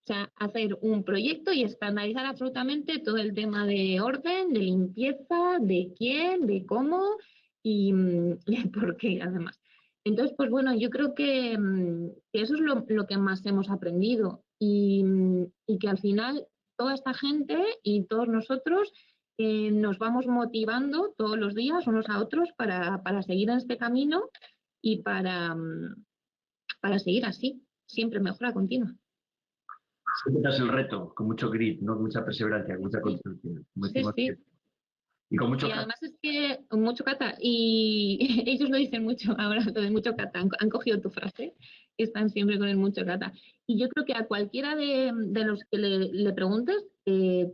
O sea, hacer un proyecto y estandarizar absolutamente todo el tema de orden, de limpieza, de quién, de cómo y de por qué, además. Entonces, pues bueno, yo creo que eso es lo que más hemos aprendido y que al final toda esta gente y todos nosotros nos vamos motivando todos los días unos a otros para seguir en este camino y para seguir así, siempre mejora continua. Siempre es el reto, con mucho grit, ¿no? Con mucha perseverancia, con mucha constancia. Sí, sí. Y con mucho Y además es que mucho cata, y ellos lo dicen mucho ahora, lo de mucho cata, han cogido tu frase, están siempre con el mucho cata. Y yo creo que a cualquiera de los que le preguntes,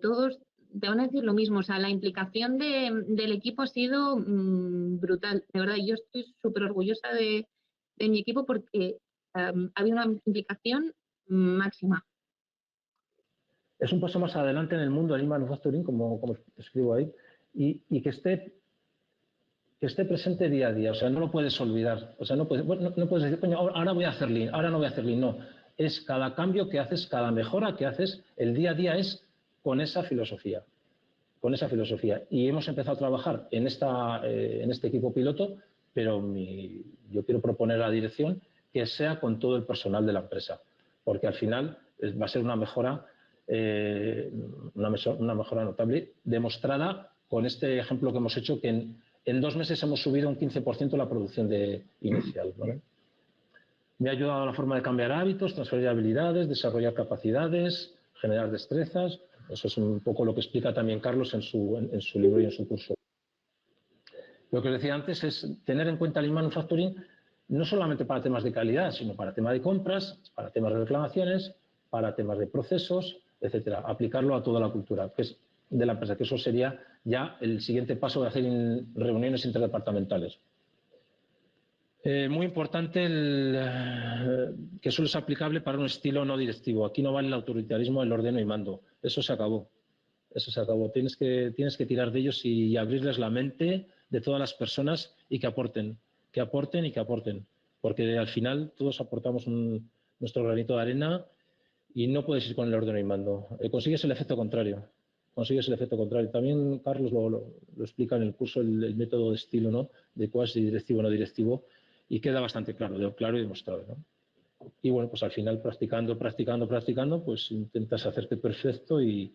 todos te van a decir lo mismo, o sea, la implicación del equipo ha sido brutal, de verdad, yo estoy súper orgullosa de mi equipo porque ha habido una implicación máxima. Es un paso más adelante en el mundo del e-manufacturing, como escribo ahí, y que esté presente día a día. O sea, no lo puedes olvidar. O sea, no puedes decir, coño, ahora voy a hacer Lean, ahora no voy a hacer Lean. No, es cada cambio que haces, cada mejora que haces, el día a día es con esa filosofía. Con esa filosofía. Y hemos empezado a trabajar en este equipo piloto, pero yo quiero proponer a la dirección que sea con todo el personal de la empresa, porque al final va a ser una mejora notable, demostrada con este ejemplo que hemos hecho, que en 2 meses hemos subido un 15% la producción inicial, ¿vale? Me ha ayudado a la forma de cambiar hábitos, transferir habilidades, desarrollar capacidades, generar destrezas. Eso es un poco lo que explica también Carlos en su libro y en su curso. Lo que os decía antes es tener en cuenta el e-manufacturing no solamente para temas de calidad, sino para temas de compras, para temas de reclamaciones, para temas de procesos, etcétera. Aplicarlo a toda la cultura que es de la empresa, que eso sería ya el siguiente paso de hacer reuniones interdepartamentales. Muy importante que solo es aplicable para un estilo no directivo. Aquí no vale el autoritarismo, el ordeno y mando. Eso se acabó. Eso se acabó. Tienes que tirar de ellos y abrirles la mente de todas las personas y que aporten y que aporten. Porque al final todos aportamos nuestro granito de arena y no puedes ir con el ordeno y mando. Consigues el efecto contrario. Consigues el efecto contrario. También Carlos lo explica en el curso el método de estilo, ¿no? De cuál es directivo o no directivo. Y queda bastante claro y demostrado, ¿no? Y bueno, pues al final practicando, pues intentas hacerte perfecto y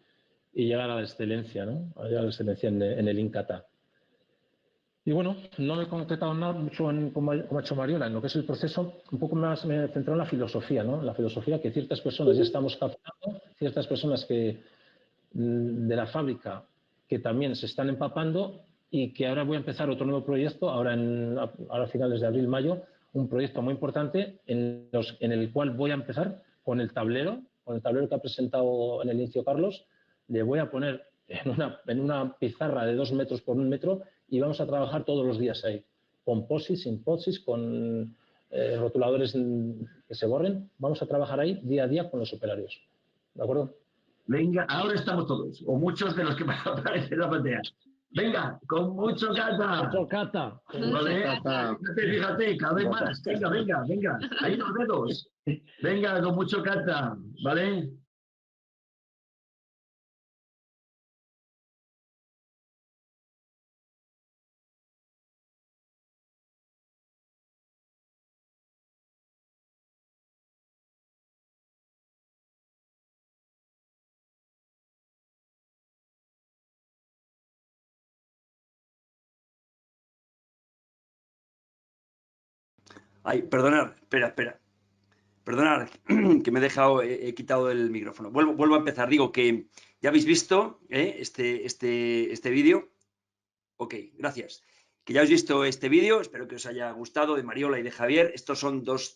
llegar a la excelencia, ¿no? A llegar a la excelencia en el Incata. Y bueno, no me he concretado nada mucho como ha hecho Mariola, en lo que es el proceso, un poco más me he centrado en la filosofía, ¿no? La filosofía que ciertas personas ya estamos captando, ciertas personas que de la fábrica que también se están empapando y que ahora voy a empezar otro nuevo proyecto, ahora a finales de abril, mayo, un proyecto muy importante en el cual voy a empezar con el tablero que ha presentado en el inicio Carlos, le voy a poner en una pizarra de 2 metros por 1 metro y vamos a trabajar todos los días ahí, con POSIS, sin POSIS, con rotuladores que se borren, vamos a trabajar ahí día a día con los operarios. ¿De acuerdo? Venga, ahora estamos todos, o muchos de los que aparecen en la pantalla. Venga, con mucho cata. Mucho cata. ¿Vale? Fíjate, cada vez más. Venga. Ahí los dedos. Venga, con mucho cata. ¿Vale? Ay, perdonad, espera. Perdonad, que me he quitado el micrófono. Vuelvo a empezar. Digo que ya habéis visto este vídeo. Ok, gracias. Que ya habéis visto este vídeo, espero que os haya gustado, de Mariola y de Javier. Estos son dos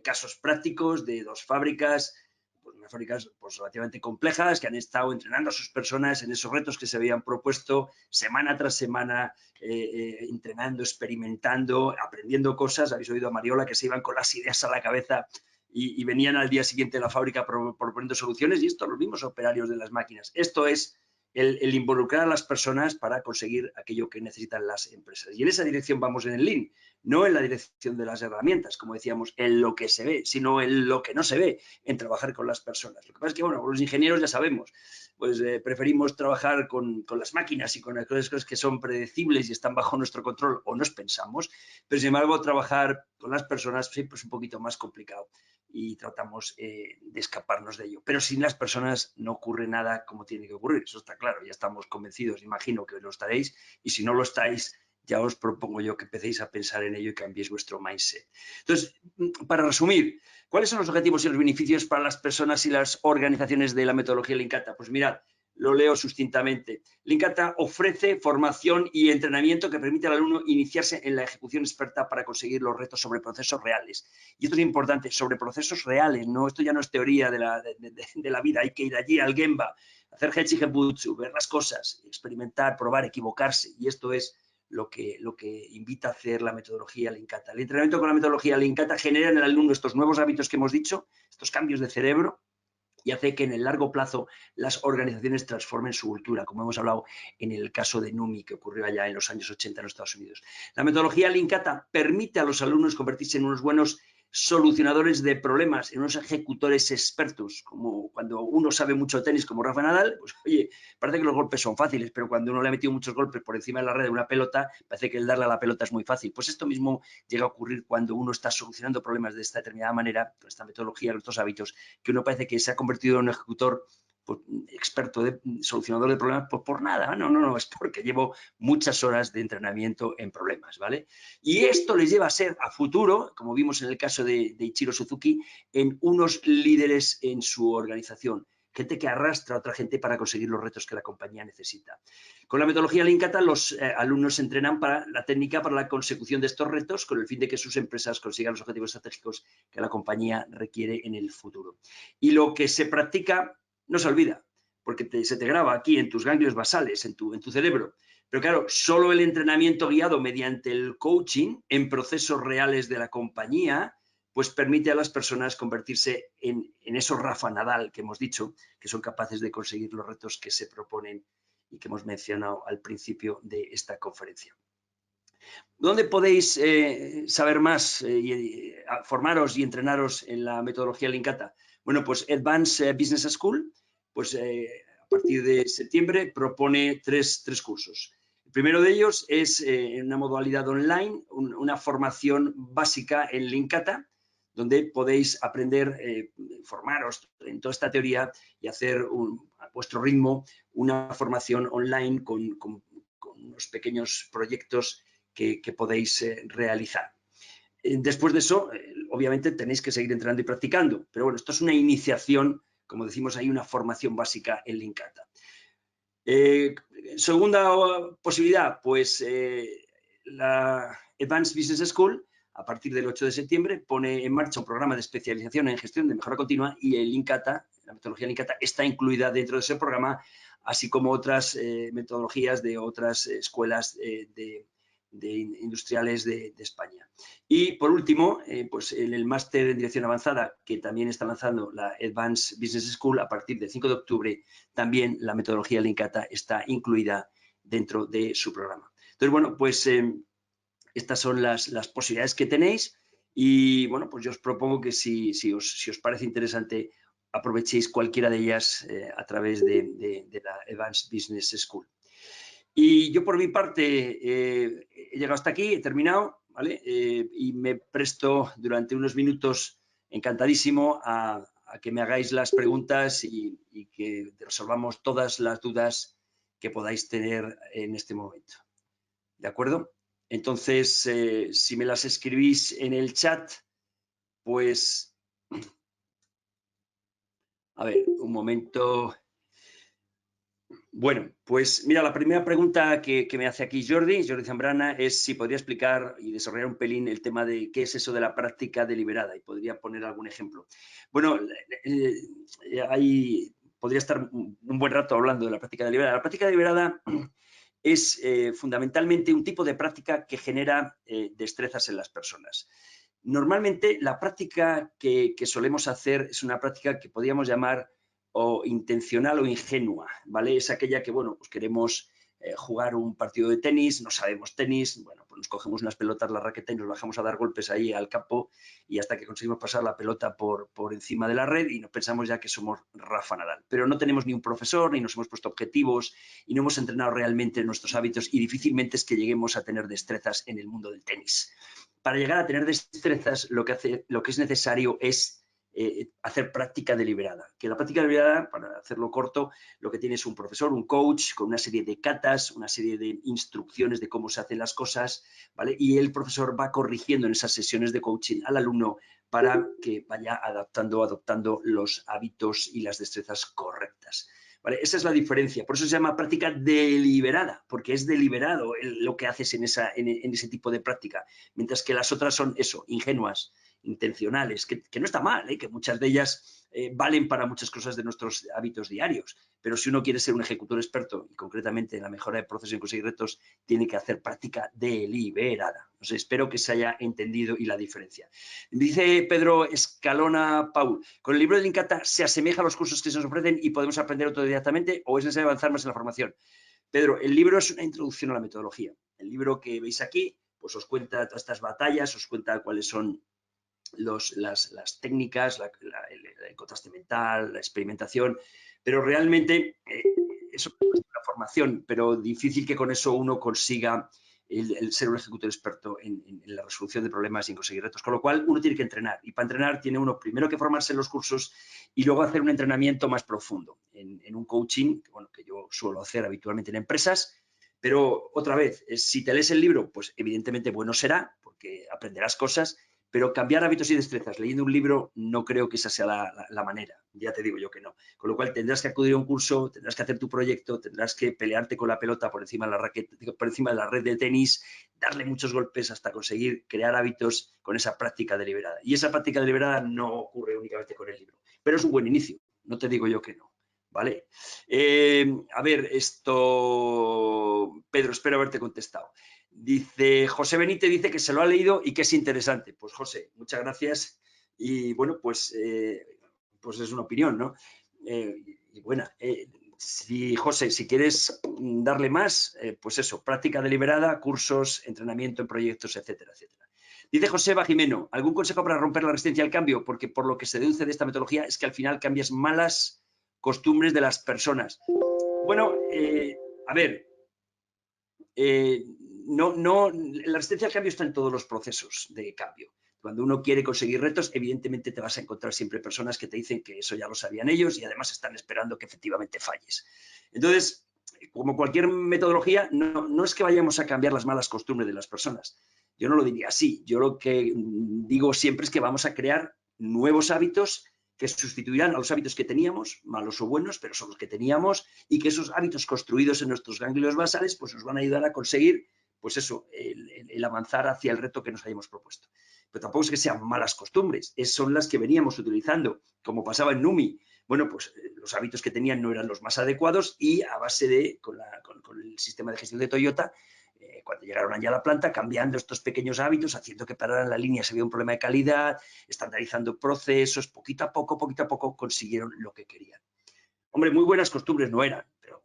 casos prácticos de dos fábricas, unas fábricas relativamente complejas, que han estado entrenando a sus personas en esos retos que se habían propuesto semana tras semana, entrenando, experimentando, aprendiendo cosas. Habéis oído a Mariola que se iban con las ideas a la cabeza y venían al día siguiente a la fábrica proponiendo soluciones, y esto los mismos operarios de las máquinas. Esto es el involucrar a las personas para conseguir aquello que necesitan las empresas. Y en esa dirección vamos en el Lean, no en la dirección de las herramientas, como decíamos, en lo que se ve, sino en lo que no se ve, en trabajar con las personas. Lo que pasa es que, bueno, los ingenieros ya sabemos, pues preferimos trabajar con las máquinas y con aquellas cosas que son predecibles y están bajo nuestro control, o nos pensamos, pero sin embargo trabajar con las personas siempre es un poquito más complicado y tratamos de escaparnos de ello. Pero sin las personas no ocurre nada como tiene que ocurrir, eso está claro, ya estamos convencidos, imagino que lo estaréis, y si no lo estáis, ya os propongo yo que empecéis a pensar en ello y cambiéis vuestro mindset. Entonces, para resumir, ¿cuáles son los objetivos y los beneficios para las personas y las organizaciones de la metodología Lean Kata? Pues mirad, lo leo sustintamente. Lean Kata ofrece formación y entrenamiento que permite al alumno iniciarse en la ejecución experta para conseguir los retos sobre procesos reales. Y esto es importante, sobre procesos reales, ¿no? Esto ya no es teoría de la vida, hay que ir allí al Gemba, hacer Hechi Genbutsu, ver las cosas, experimentar, probar, equivocarse, y esto es lo que invita a hacer la metodología Lean Kata. El entrenamiento con la metodología Lean Kata genera en el alumno estos nuevos hábitos que hemos dicho, estos cambios de cerebro, y hace que en el largo plazo las organizaciones transformen su cultura, como hemos hablado en el caso de NUMMI, que ocurrió allá en los años 80 en los Estados Unidos. La metodología Lean Kata permite a los alumnos convertirse en unos buenos solucionadores de problemas, en unos ejecutores expertos, como cuando uno sabe mucho de tenis como Rafa Nadal, pues oye, parece que los golpes son fáciles, pero cuando uno le ha metido muchos golpes por encima de la red de una pelota, parece que el darle a la pelota es muy fácil. Pues esto mismo llega a ocurrir cuando uno está solucionando problemas de esta determinada manera, con esta metodología, con estos hábitos, que uno parece que se ha convertido en un ejecutor pues, experto, solucionador de problemas, pues por nada, no, es porque llevo muchas horas de entrenamiento en problemas, ¿vale? Y esto les lleva a ser a futuro, como vimos en el caso de Ichiro Suzuki, en unos líderes en su organización. gente que arrastra a otra gente para conseguir los retos que la compañía necesita. Con la metodología Lean Kata, los alumnos se entrenan para la técnica para la consecución de estos retos con el fin de que sus empresas consigan los objetivos estratégicos que la compañía requiere en el futuro. Y lo que se practica no se olvida, porque se te graba aquí en tus ganglios basales, en tu cerebro. Pero claro, solo el entrenamiento guiado mediante el coaching en procesos reales de la compañía, pues permite a las personas convertirse en esos Rafa Nadal que hemos dicho, que son capaces de conseguir los retos que se proponen y que hemos mencionado al principio de esta conferencia. ¿Dónde podéis saber más formaros y entrenaros en la metodología Lean Kata? Bueno, pues Advanced Business School, pues a partir de septiembre propone tres cursos. El primero de ellos es en una modalidad online, una formación básica en Lean Kata, donde podéis aprender, formaros en toda esta teoría y hacer a vuestro ritmo una formación online con unos pequeños proyectos que podéis realizar. Después de eso, obviamente tenéis que seguir entrenando y practicando, pero bueno, esto es una iniciación, como decimos ahí, una formación básica en Lean Kata. Segunda posibilidad, pues la Advanced Business School, a partir del 8 de septiembre, pone en marcha un programa de especialización en gestión de mejora continua y el Lean Kata, la metodología Lean Kata, está incluida dentro de ese programa, así como otras metodologías de otras escuelas de industriales de España. Y por último, pues en el máster en dirección avanzada, que también está lanzando la Advanced Business School, a partir del 5 de octubre, también la metodología Lean Kata está incluida dentro de su programa. Entonces, bueno, pues estas son las posibilidades que tenéis y, bueno, pues yo os propongo que si os parece interesante, aprovechéis cualquiera de ellas a través de la Advanced Business School. Y yo por mi parte he llegado hasta aquí, he terminado, ¿vale? Y me presto durante unos minutos encantadísimo a que me hagáis las preguntas y que resolvamos todas las dudas que podáis tener en este momento. ¿De acuerdo? Entonces, si me las escribís en el chat, pues... A ver, un momento... Bueno, pues mira, la primera pregunta que me hace aquí Jordi Zambrana, es si podría explicar y desarrollar un pelín el tema de qué es eso de la práctica deliberada y podría poner algún ejemplo. Bueno, ahí podría estar un buen rato hablando de la práctica deliberada. La práctica deliberada es fundamentalmente un tipo de práctica que genera destrezas en las personas. Normalmente la práctica que solemos hacer es una práctica que podríamos llamar o intencional o ingenua, ¿vale? Es aquella que, bueno, pues queremos jugar un partido de tenis, no sabemos tenis, bueno, pues nos cogemos unas pelotas, la raqueta y nos bajamos a dar golpes ahí al campo y hasta que conseguimos pasar la pelota por encima de la red y nos pensamos ya que somos Rafa Nadal. Pero no tenemos ni un profesor, ni nos hemos puesto objetivos y no hemos entrenado realmente nuestros hábitos y difícilmente es que lleguemos a tener destrezas en el mundo del tenis. Para llegar a tener destrezas, lo que es necesario es hacer práctica deliberada. Que la práctica deliberada, para hacerlo corto, lo que tiene es un profesor, un coach, con una serie de catas, una serie de instrucciones de cómo se hacen las cosas, ¿vale? Y el profesor va corrigiendo en esas sesiones de coaching al alumno para que vaya adoptando los hábitos y las destrezas correctas. ¿Vale? Esa es la diferencia. Por eso se llama práctica deliberada, porque es deliberado lo que haces en ese tipo de práctica, mientras que las otras son eso, ingenuas, intencionales, que no está mal, que muchas de ellas valen para muchas cosas de nuestros hábitos diarios, pero si uno quiere ser un ejecutor experto y concretamente en la mejora de procesos y conseguir retos, tiene que hacer práctica deliberada. No sé, espero que se haya entendido y la diferencia. Dice Pedro Escalona Paul, ¿con el libro de Lean Kata se asemeja a los cursos que se nos ofrecen y podemos aprender autodidactamente o es necesario avanzar más en la formación? Pedro, el libro es una introducción a la metodología. El libro que veis aquí, pues os cuenta todas estas batallas, os cuenta cuáles son las técnicas, el contraste mental, la experimentación, pero realmente eso es una formación, pero difícil que con eso uno consiga el ser un ejecutor experto en la resolución de problemas y en conseguir retos, con lo cual uno tiene que entrenar y para entrenar tiene uno primero que formarse en los cursos y luego hacer un entrenamiento más profundo en un coaching, bueno, que yo suelo hacer habitualmente en empresas. Pero otra vez, si te lees el libro, pues evidentemente bueno será, porque aprenderás cosas, pero cambiar hábitos y destrezas leyendo un libro no creo que esa sea la manera, ya te digo yo que no. Con lo cual tendrás que acudir a un curso, tendrás que hacer tu proyecto, tendrás que pelearte con la pelota por encima de la raqueta, por encima de la red de tenis, darle muchos golpes hasta conseguir crear hábitos con esa práctica deliberada. Y esa práctica deliberada no ocurre únicamente con el libro, pero es un buen inicio, no te digo yo que no. ¿Vale? A ver, esto, Pedro, espero haberte contestado. Dice, José Benítez dice que se lo ha leído y que es interesante. Pues José, muchas gracias. Y bueno, pues es una opinión, ¿no? Y buena. Si, José, si quieres darle más, pues eso, práctica deliberada, cursos, entrenamiento en proyectos, etcétera, etcétera. Dice Joseba Jimeno, ¿algún consejo para romper la resistencia al cambio? Porque por lo que se deduce de esta metodología es que al final cambias malas costumbres de las personas. Bueno, a ver, la resistencia al cambio está en todos los procesos de cambio. Cuando uno quiere conseguir retos, evidentemente te vas a encontrar siempre personas que te dicen que eso ya lo sabían ellos y además están esperando que efectivamente falles. Entonces, como cualquier metodología, no es que vayamos a cambiar las malas costumbres de las personas. Yo no lo diría así. Yo lo que digo siempre es que vamos a crear nuevos hábitos que sustituirán a los hábitos que teníamos, malos o buenos, pero son los que teníamos, y que esos hábitos construidos en nuestros ganglios basales pues nos van a ayudar a conseguir, pues eso, el avanzar hacia el reto que nos hayamos propuesto. Pero tampoco es que sean malas costumbres, son las que veníamos utilizando, como pasaba en Numi. Bueno, pues los hábitos que tenían no eran los más adecuados y a base de, con el sistema de gestión de Toyota, cuando llegaron allá a la planta, cambiando estos pequeños hábitos, haciendo que pararan la línea si había un problema de calidad, estandarizando procesos, poquito a poco consiguieron lo que querían. Hombre, muy buenas costumbres no eran, pero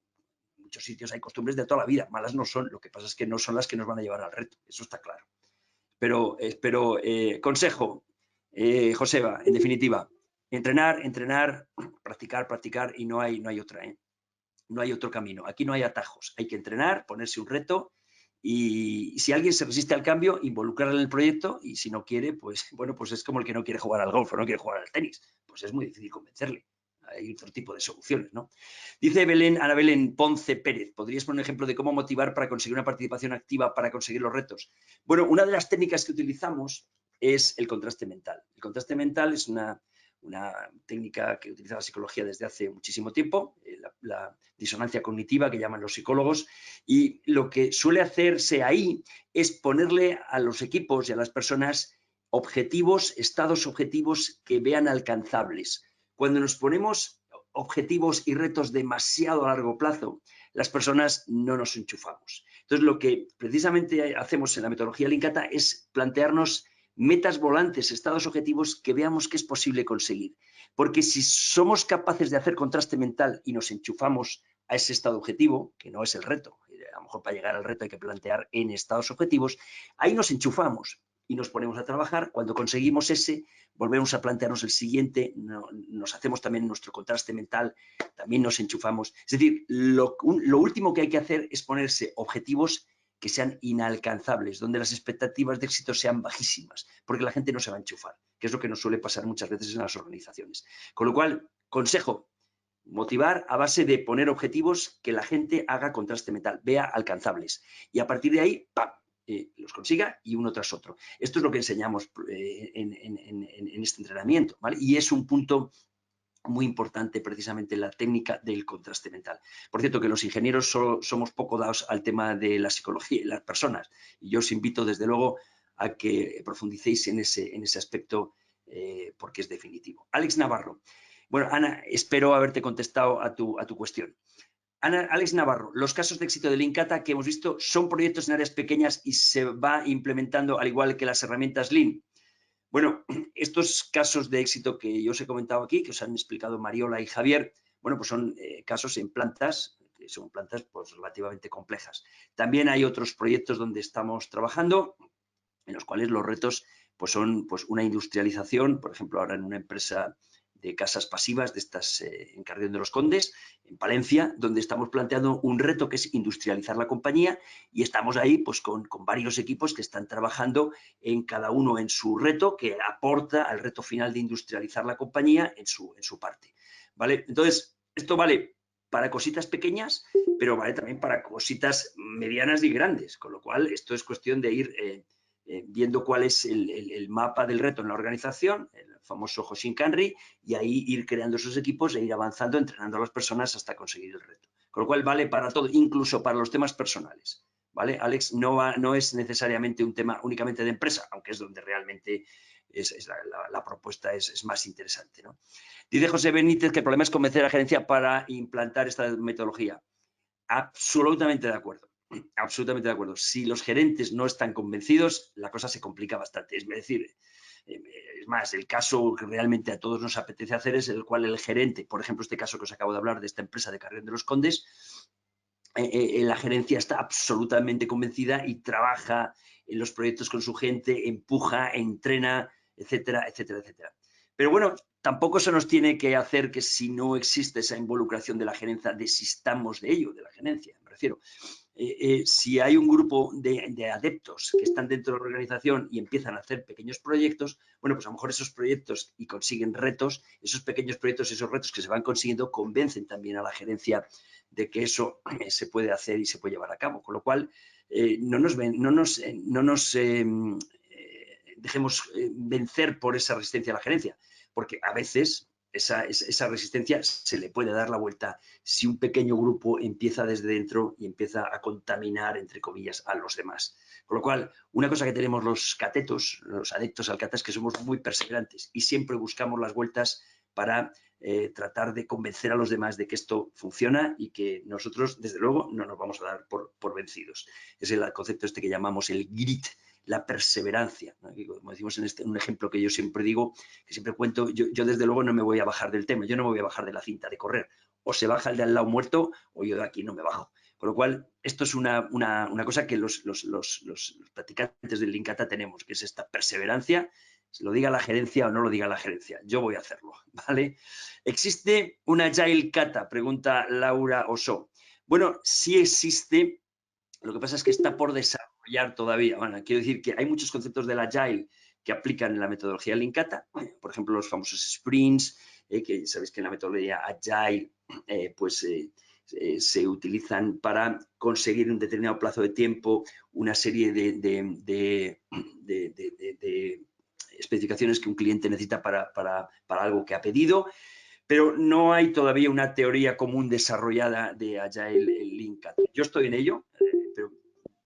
en muchos sitios hay costumbres de toda la vida, malas no son, lo que pasa es que no son las que nos van a llevar al reto, eso está claro. Pero consejo, Joseba, en definitiva, entrenar, practicar y no hay otra, no hay otro camino. Aquí no hay atajos, hay que entrenar, ponerse un reto. Y si alguien se resiste al cambio, involucrarlo en el proyecto, y si no quiere, pues bueno, pues es como el que no quiere jugar al golf o no quiere jugar al tenis. Pues es muy difícil convencerle. Hay otro tipo de soluciones, ¿no? Dice Ana Belén Ponce Pérez, ¿podrías poner un ejemplo de cómo motivar para conseguir una participación activa para conseguir los retos? Bueno, una de las técnicas que utilizamos es el contraste mental. El contraste mental es una técnica que utiliza la psicología desde hace muchísimo tiempo, la disonancia cognitiva que llaman los psicólogos, y lo que suele hacerse ahí es ponerle a los equipos y a las personas objetivos, estados objetivos que vean alcanzables. Cuando nos ponemos objetivos y retos demasiado a largo plazo, las personas no nos enchufamos. Entonces, lo que precisamente hacemos en la metodología Lean Kata es plantearnos metas volantes, estados objetivos que veamos que es posible conseguir. Porque si somos capaces de hacer contraste mental y nos enchufamos a ese estado objetivo, que no es el reto, a lo mejor para llegar al reto hay que plantear en estados objetivos, ahí nos enchufamos y nos ponemos a trabajar. Cuando conseguimos ese, volvemos a plantearnos el siguiente, nos hacemos también nuestro contraste mental, también nos enchufamos. Es decir, lo último que hay que hacer es ponerse objetivos que sean inalcanzables, donde las expectativas de éxito sean bajísimas, porque la gente no se va a enchufar, que es lo que nos suele pasar muchas veces en las organizaciones. Con lo cual, consejo, motivar a base de poner objetivos que la gente haga contraste mental, vea alcanzables. Y a partir de ahí, ¡pam!, los consiga y uno tras otro. Esto es lo que enseñamos en este entrenamiento, ¿vale? Y es un punto muy importante precisamente la técnica del contraste mental. Por cierto, que los ingenieros somos poco dados al tema de la psicología y las personas. Y yo os invito, desde luego, a que profundicéis en ese aspecto porque es definitivo. Alex Navarro. Bueno, Ana, espero haberte contestado a tu cuestión. Alex Navarro, los casos de éxito de Lean Kata que hemos visto son proyectos en áreas pequeñas y se va implementando al igual que las herramientas Lean. Bueno, estos casos de éxito que yo os he comentado aquí, que os han explicado Mariola y Javier, bueno, pues son casos en plantas, que son plantas pues relativamente complejas. También hay otros proyectos donde estamos trabajando, en los cuales los retos pues son pues una industrialización, por ejemplo, ahora en una empresa de casas pasivas de estas en Carrión de los Condes, en Palencia, donde estamos planteando un reto que es industrializar la compañía, y estamos ahí pues con varios equipos que están trabajando en cada uno en su reto, que aporta al reto final de industrializar la compañía en su parte, ¿vale? Entonces, esto vale para cositas pequeñas, pero vale también para cositas medianas y grandes, con lo cual esto es cuestión de ir viendo cuál es el mapa del reto en la organización, el famoso Hoshinkanri, y ahí ir creando esos equipos e ir avanzando, entrenando a las personas hasta conseguir el reto. Con lo cual vale para todo, incluso para los temas personales. ¿Vale, Alex? No es necesariamente un tema únicamente de empresa, aunque es donde realmente la propuesta es más interesante, ¿no? Dice José Benítez que el problema es convencer a la gerencia para implantar esta metodología. Absolutamente de acuerdo. Absolutamente de acuerdo. Si los gerentes no están convencidos, la cosa se complica bastante. Es decir, es más, el caso que realmente a todos nos apetece hacer es el cual el gerente, por ejemplo, este caso que os acabo de hablar de esta empresa de Carrión de los Condes, la gerencia está absolutamente convencida y trabaja en los proyectos con su gente, empuja, entrena, etcétera, etcétera, etcétera. Pero bueno, tampoco se nos tiene que hacer que si no existe esa involucración de la gerencia, desistamos de ello, de la gerencia, me refiero. Si hay un grupo de adeptos que están dentro de la organización y empiezan a hacer pequeños proyectos, bueno, pues a lo mejor esos proyectos y consiguen retos, esos pequeños proyectos, esos retos que se van consiguiendo, convencen también a la gerencia de que eso se puede hacer y se puede llevar a cabo. Con lo cual, no nos dejemos vencer por esa resistencia a la gerencia, porque a veces esa resistencia se le puede dar la vuelta si un pequeño grupo empieza desde dentro y empieza a contaminar, entre comillas, a los demás. Con lo cual, una cosa que tenemos los catetos, los adeptos al kata, es que somos muy perseverantes y siempre buscamos las vueltas para tratar de convencer a los demás de que esto funciona y que nosotros, desde luego, no nos vamos a dar por vencidos. Es el concepto este que llamamos el grit, la perseverancia, ¿no? Como decimos en un ejemplo que yo siempre digo, que siempre cuento, yo desde luego no me voy a bajar del tema, yo no me voy a bajar de la cinta de correr. O se baja el de al lado muerto o yo de aquí no me bajo. Con lo cual, esto es una cosa que los practicantes del Lean Kata tenemos, que es esta perseverancia, se lo diga la gerencia o no lo diga la gerencia. Yo voy a hacerlo, ¿vale? ¿Existe un Agile Kata? Pregunta Laura Oso. Bueno, sí existe, lo que pasa es que está por desarrollar todavía. Bueno, quiero decir que hay muchos conceptos del Agile que aplican en la metodología Lean Kata, por ejemplo, los famosos sprints, que sabéis que en la metodología Agile se utilizan para conseguir en un determinado plazo de tiempo una serie de especificaciones que un cliente necesita para algo que ha pedido, pero no hay todavía una teoría común desarrollada de Agile Lean Kata. Yo estoy en ello, pero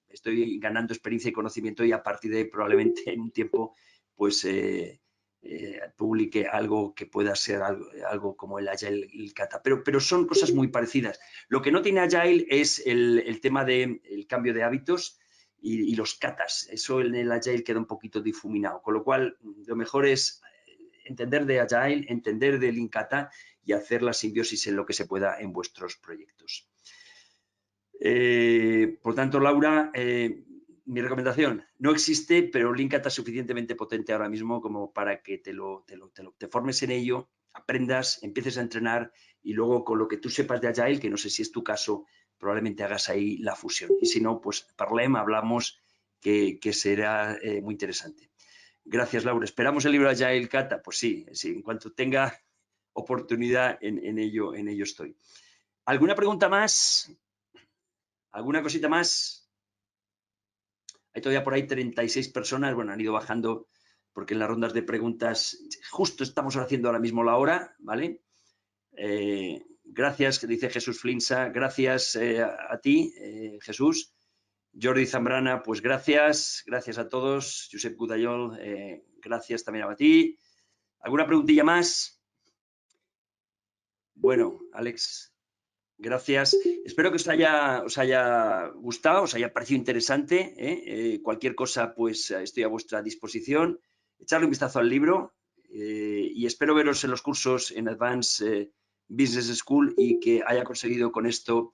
estoy ganando experiencia y conocimiento y a partir de ahí probablemente en un tiempo pues publique algo que pueda ser algo como el Agile Kata, pero son cosas muy parecidas. Lo que no tiene Agile es el tema del cambio de hábitos y los katas. Eso en el Agile queda un poquito difuminado, con lo cual lo mejor es entender de Agile, entender de Lean Kata y hacer la simbiosis en lo que se pueda en vuestros proyectos. Por tanto, Laura, mi recomendación, no existe, pero Lean Kata es suficientemente potente ahora mismo como para que te formes en ello, aprendas, empieces a entrenar y luego con lo que tú sepas de Agile, que no sé si es tu caso, probablemente hagas ahí la fusión. Y si no, pues hablamos, que será muy interesante. Gracias, Laura. ¿Esperamos el libro Agile Kata? Pues sí, en cuanto tenga oportunidad, en ello estoy. ¿Alguna pregunta más? ¿Alguna cosita más? Hay todavía por ahí 36 personas, bueno, han ido bajando porque en las rondas de preguntas justo estamos haciendo ahora mismo la hora, ¿vale? Gracias, que dice Jesús Flinsa, gracias a ti, Jesús. Jordi Zambrana, pues gracias a todos. Josep Gudayol, gracias también a ti. ¿Alguna preguntilla más? Bueno, Alex, gracias. Espero que os haya gustado, os haya parecido interesante. Cualquier cosa, pues estoy a vuestra disposición. Echarle un vistazo al libro y espero veros en los cursos en Advanced Business School y que haya conseguido con esto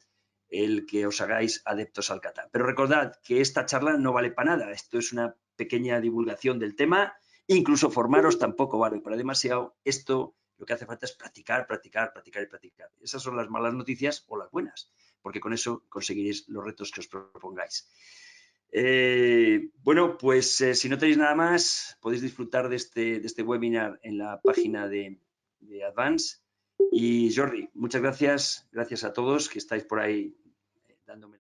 el que os hagáis adeptos al kata. Pero recordad que esta charla no vale para nada. Esto es una pequeña divulgación del tema. Incluso formaros tampoco vale para demasiado. Esto lo que hace falta es practicar, practicar, practicar y practicar. Esas son las malas noticias o las buenas, porque con eso conseguiréis los retos que os propongáis. Bueno, pues si no tenéis nada más, podéis disfrutar de este webinar en la página de Advance. Y Jordi, muchas gracias. Gracias a todos que estáis por ahí dándome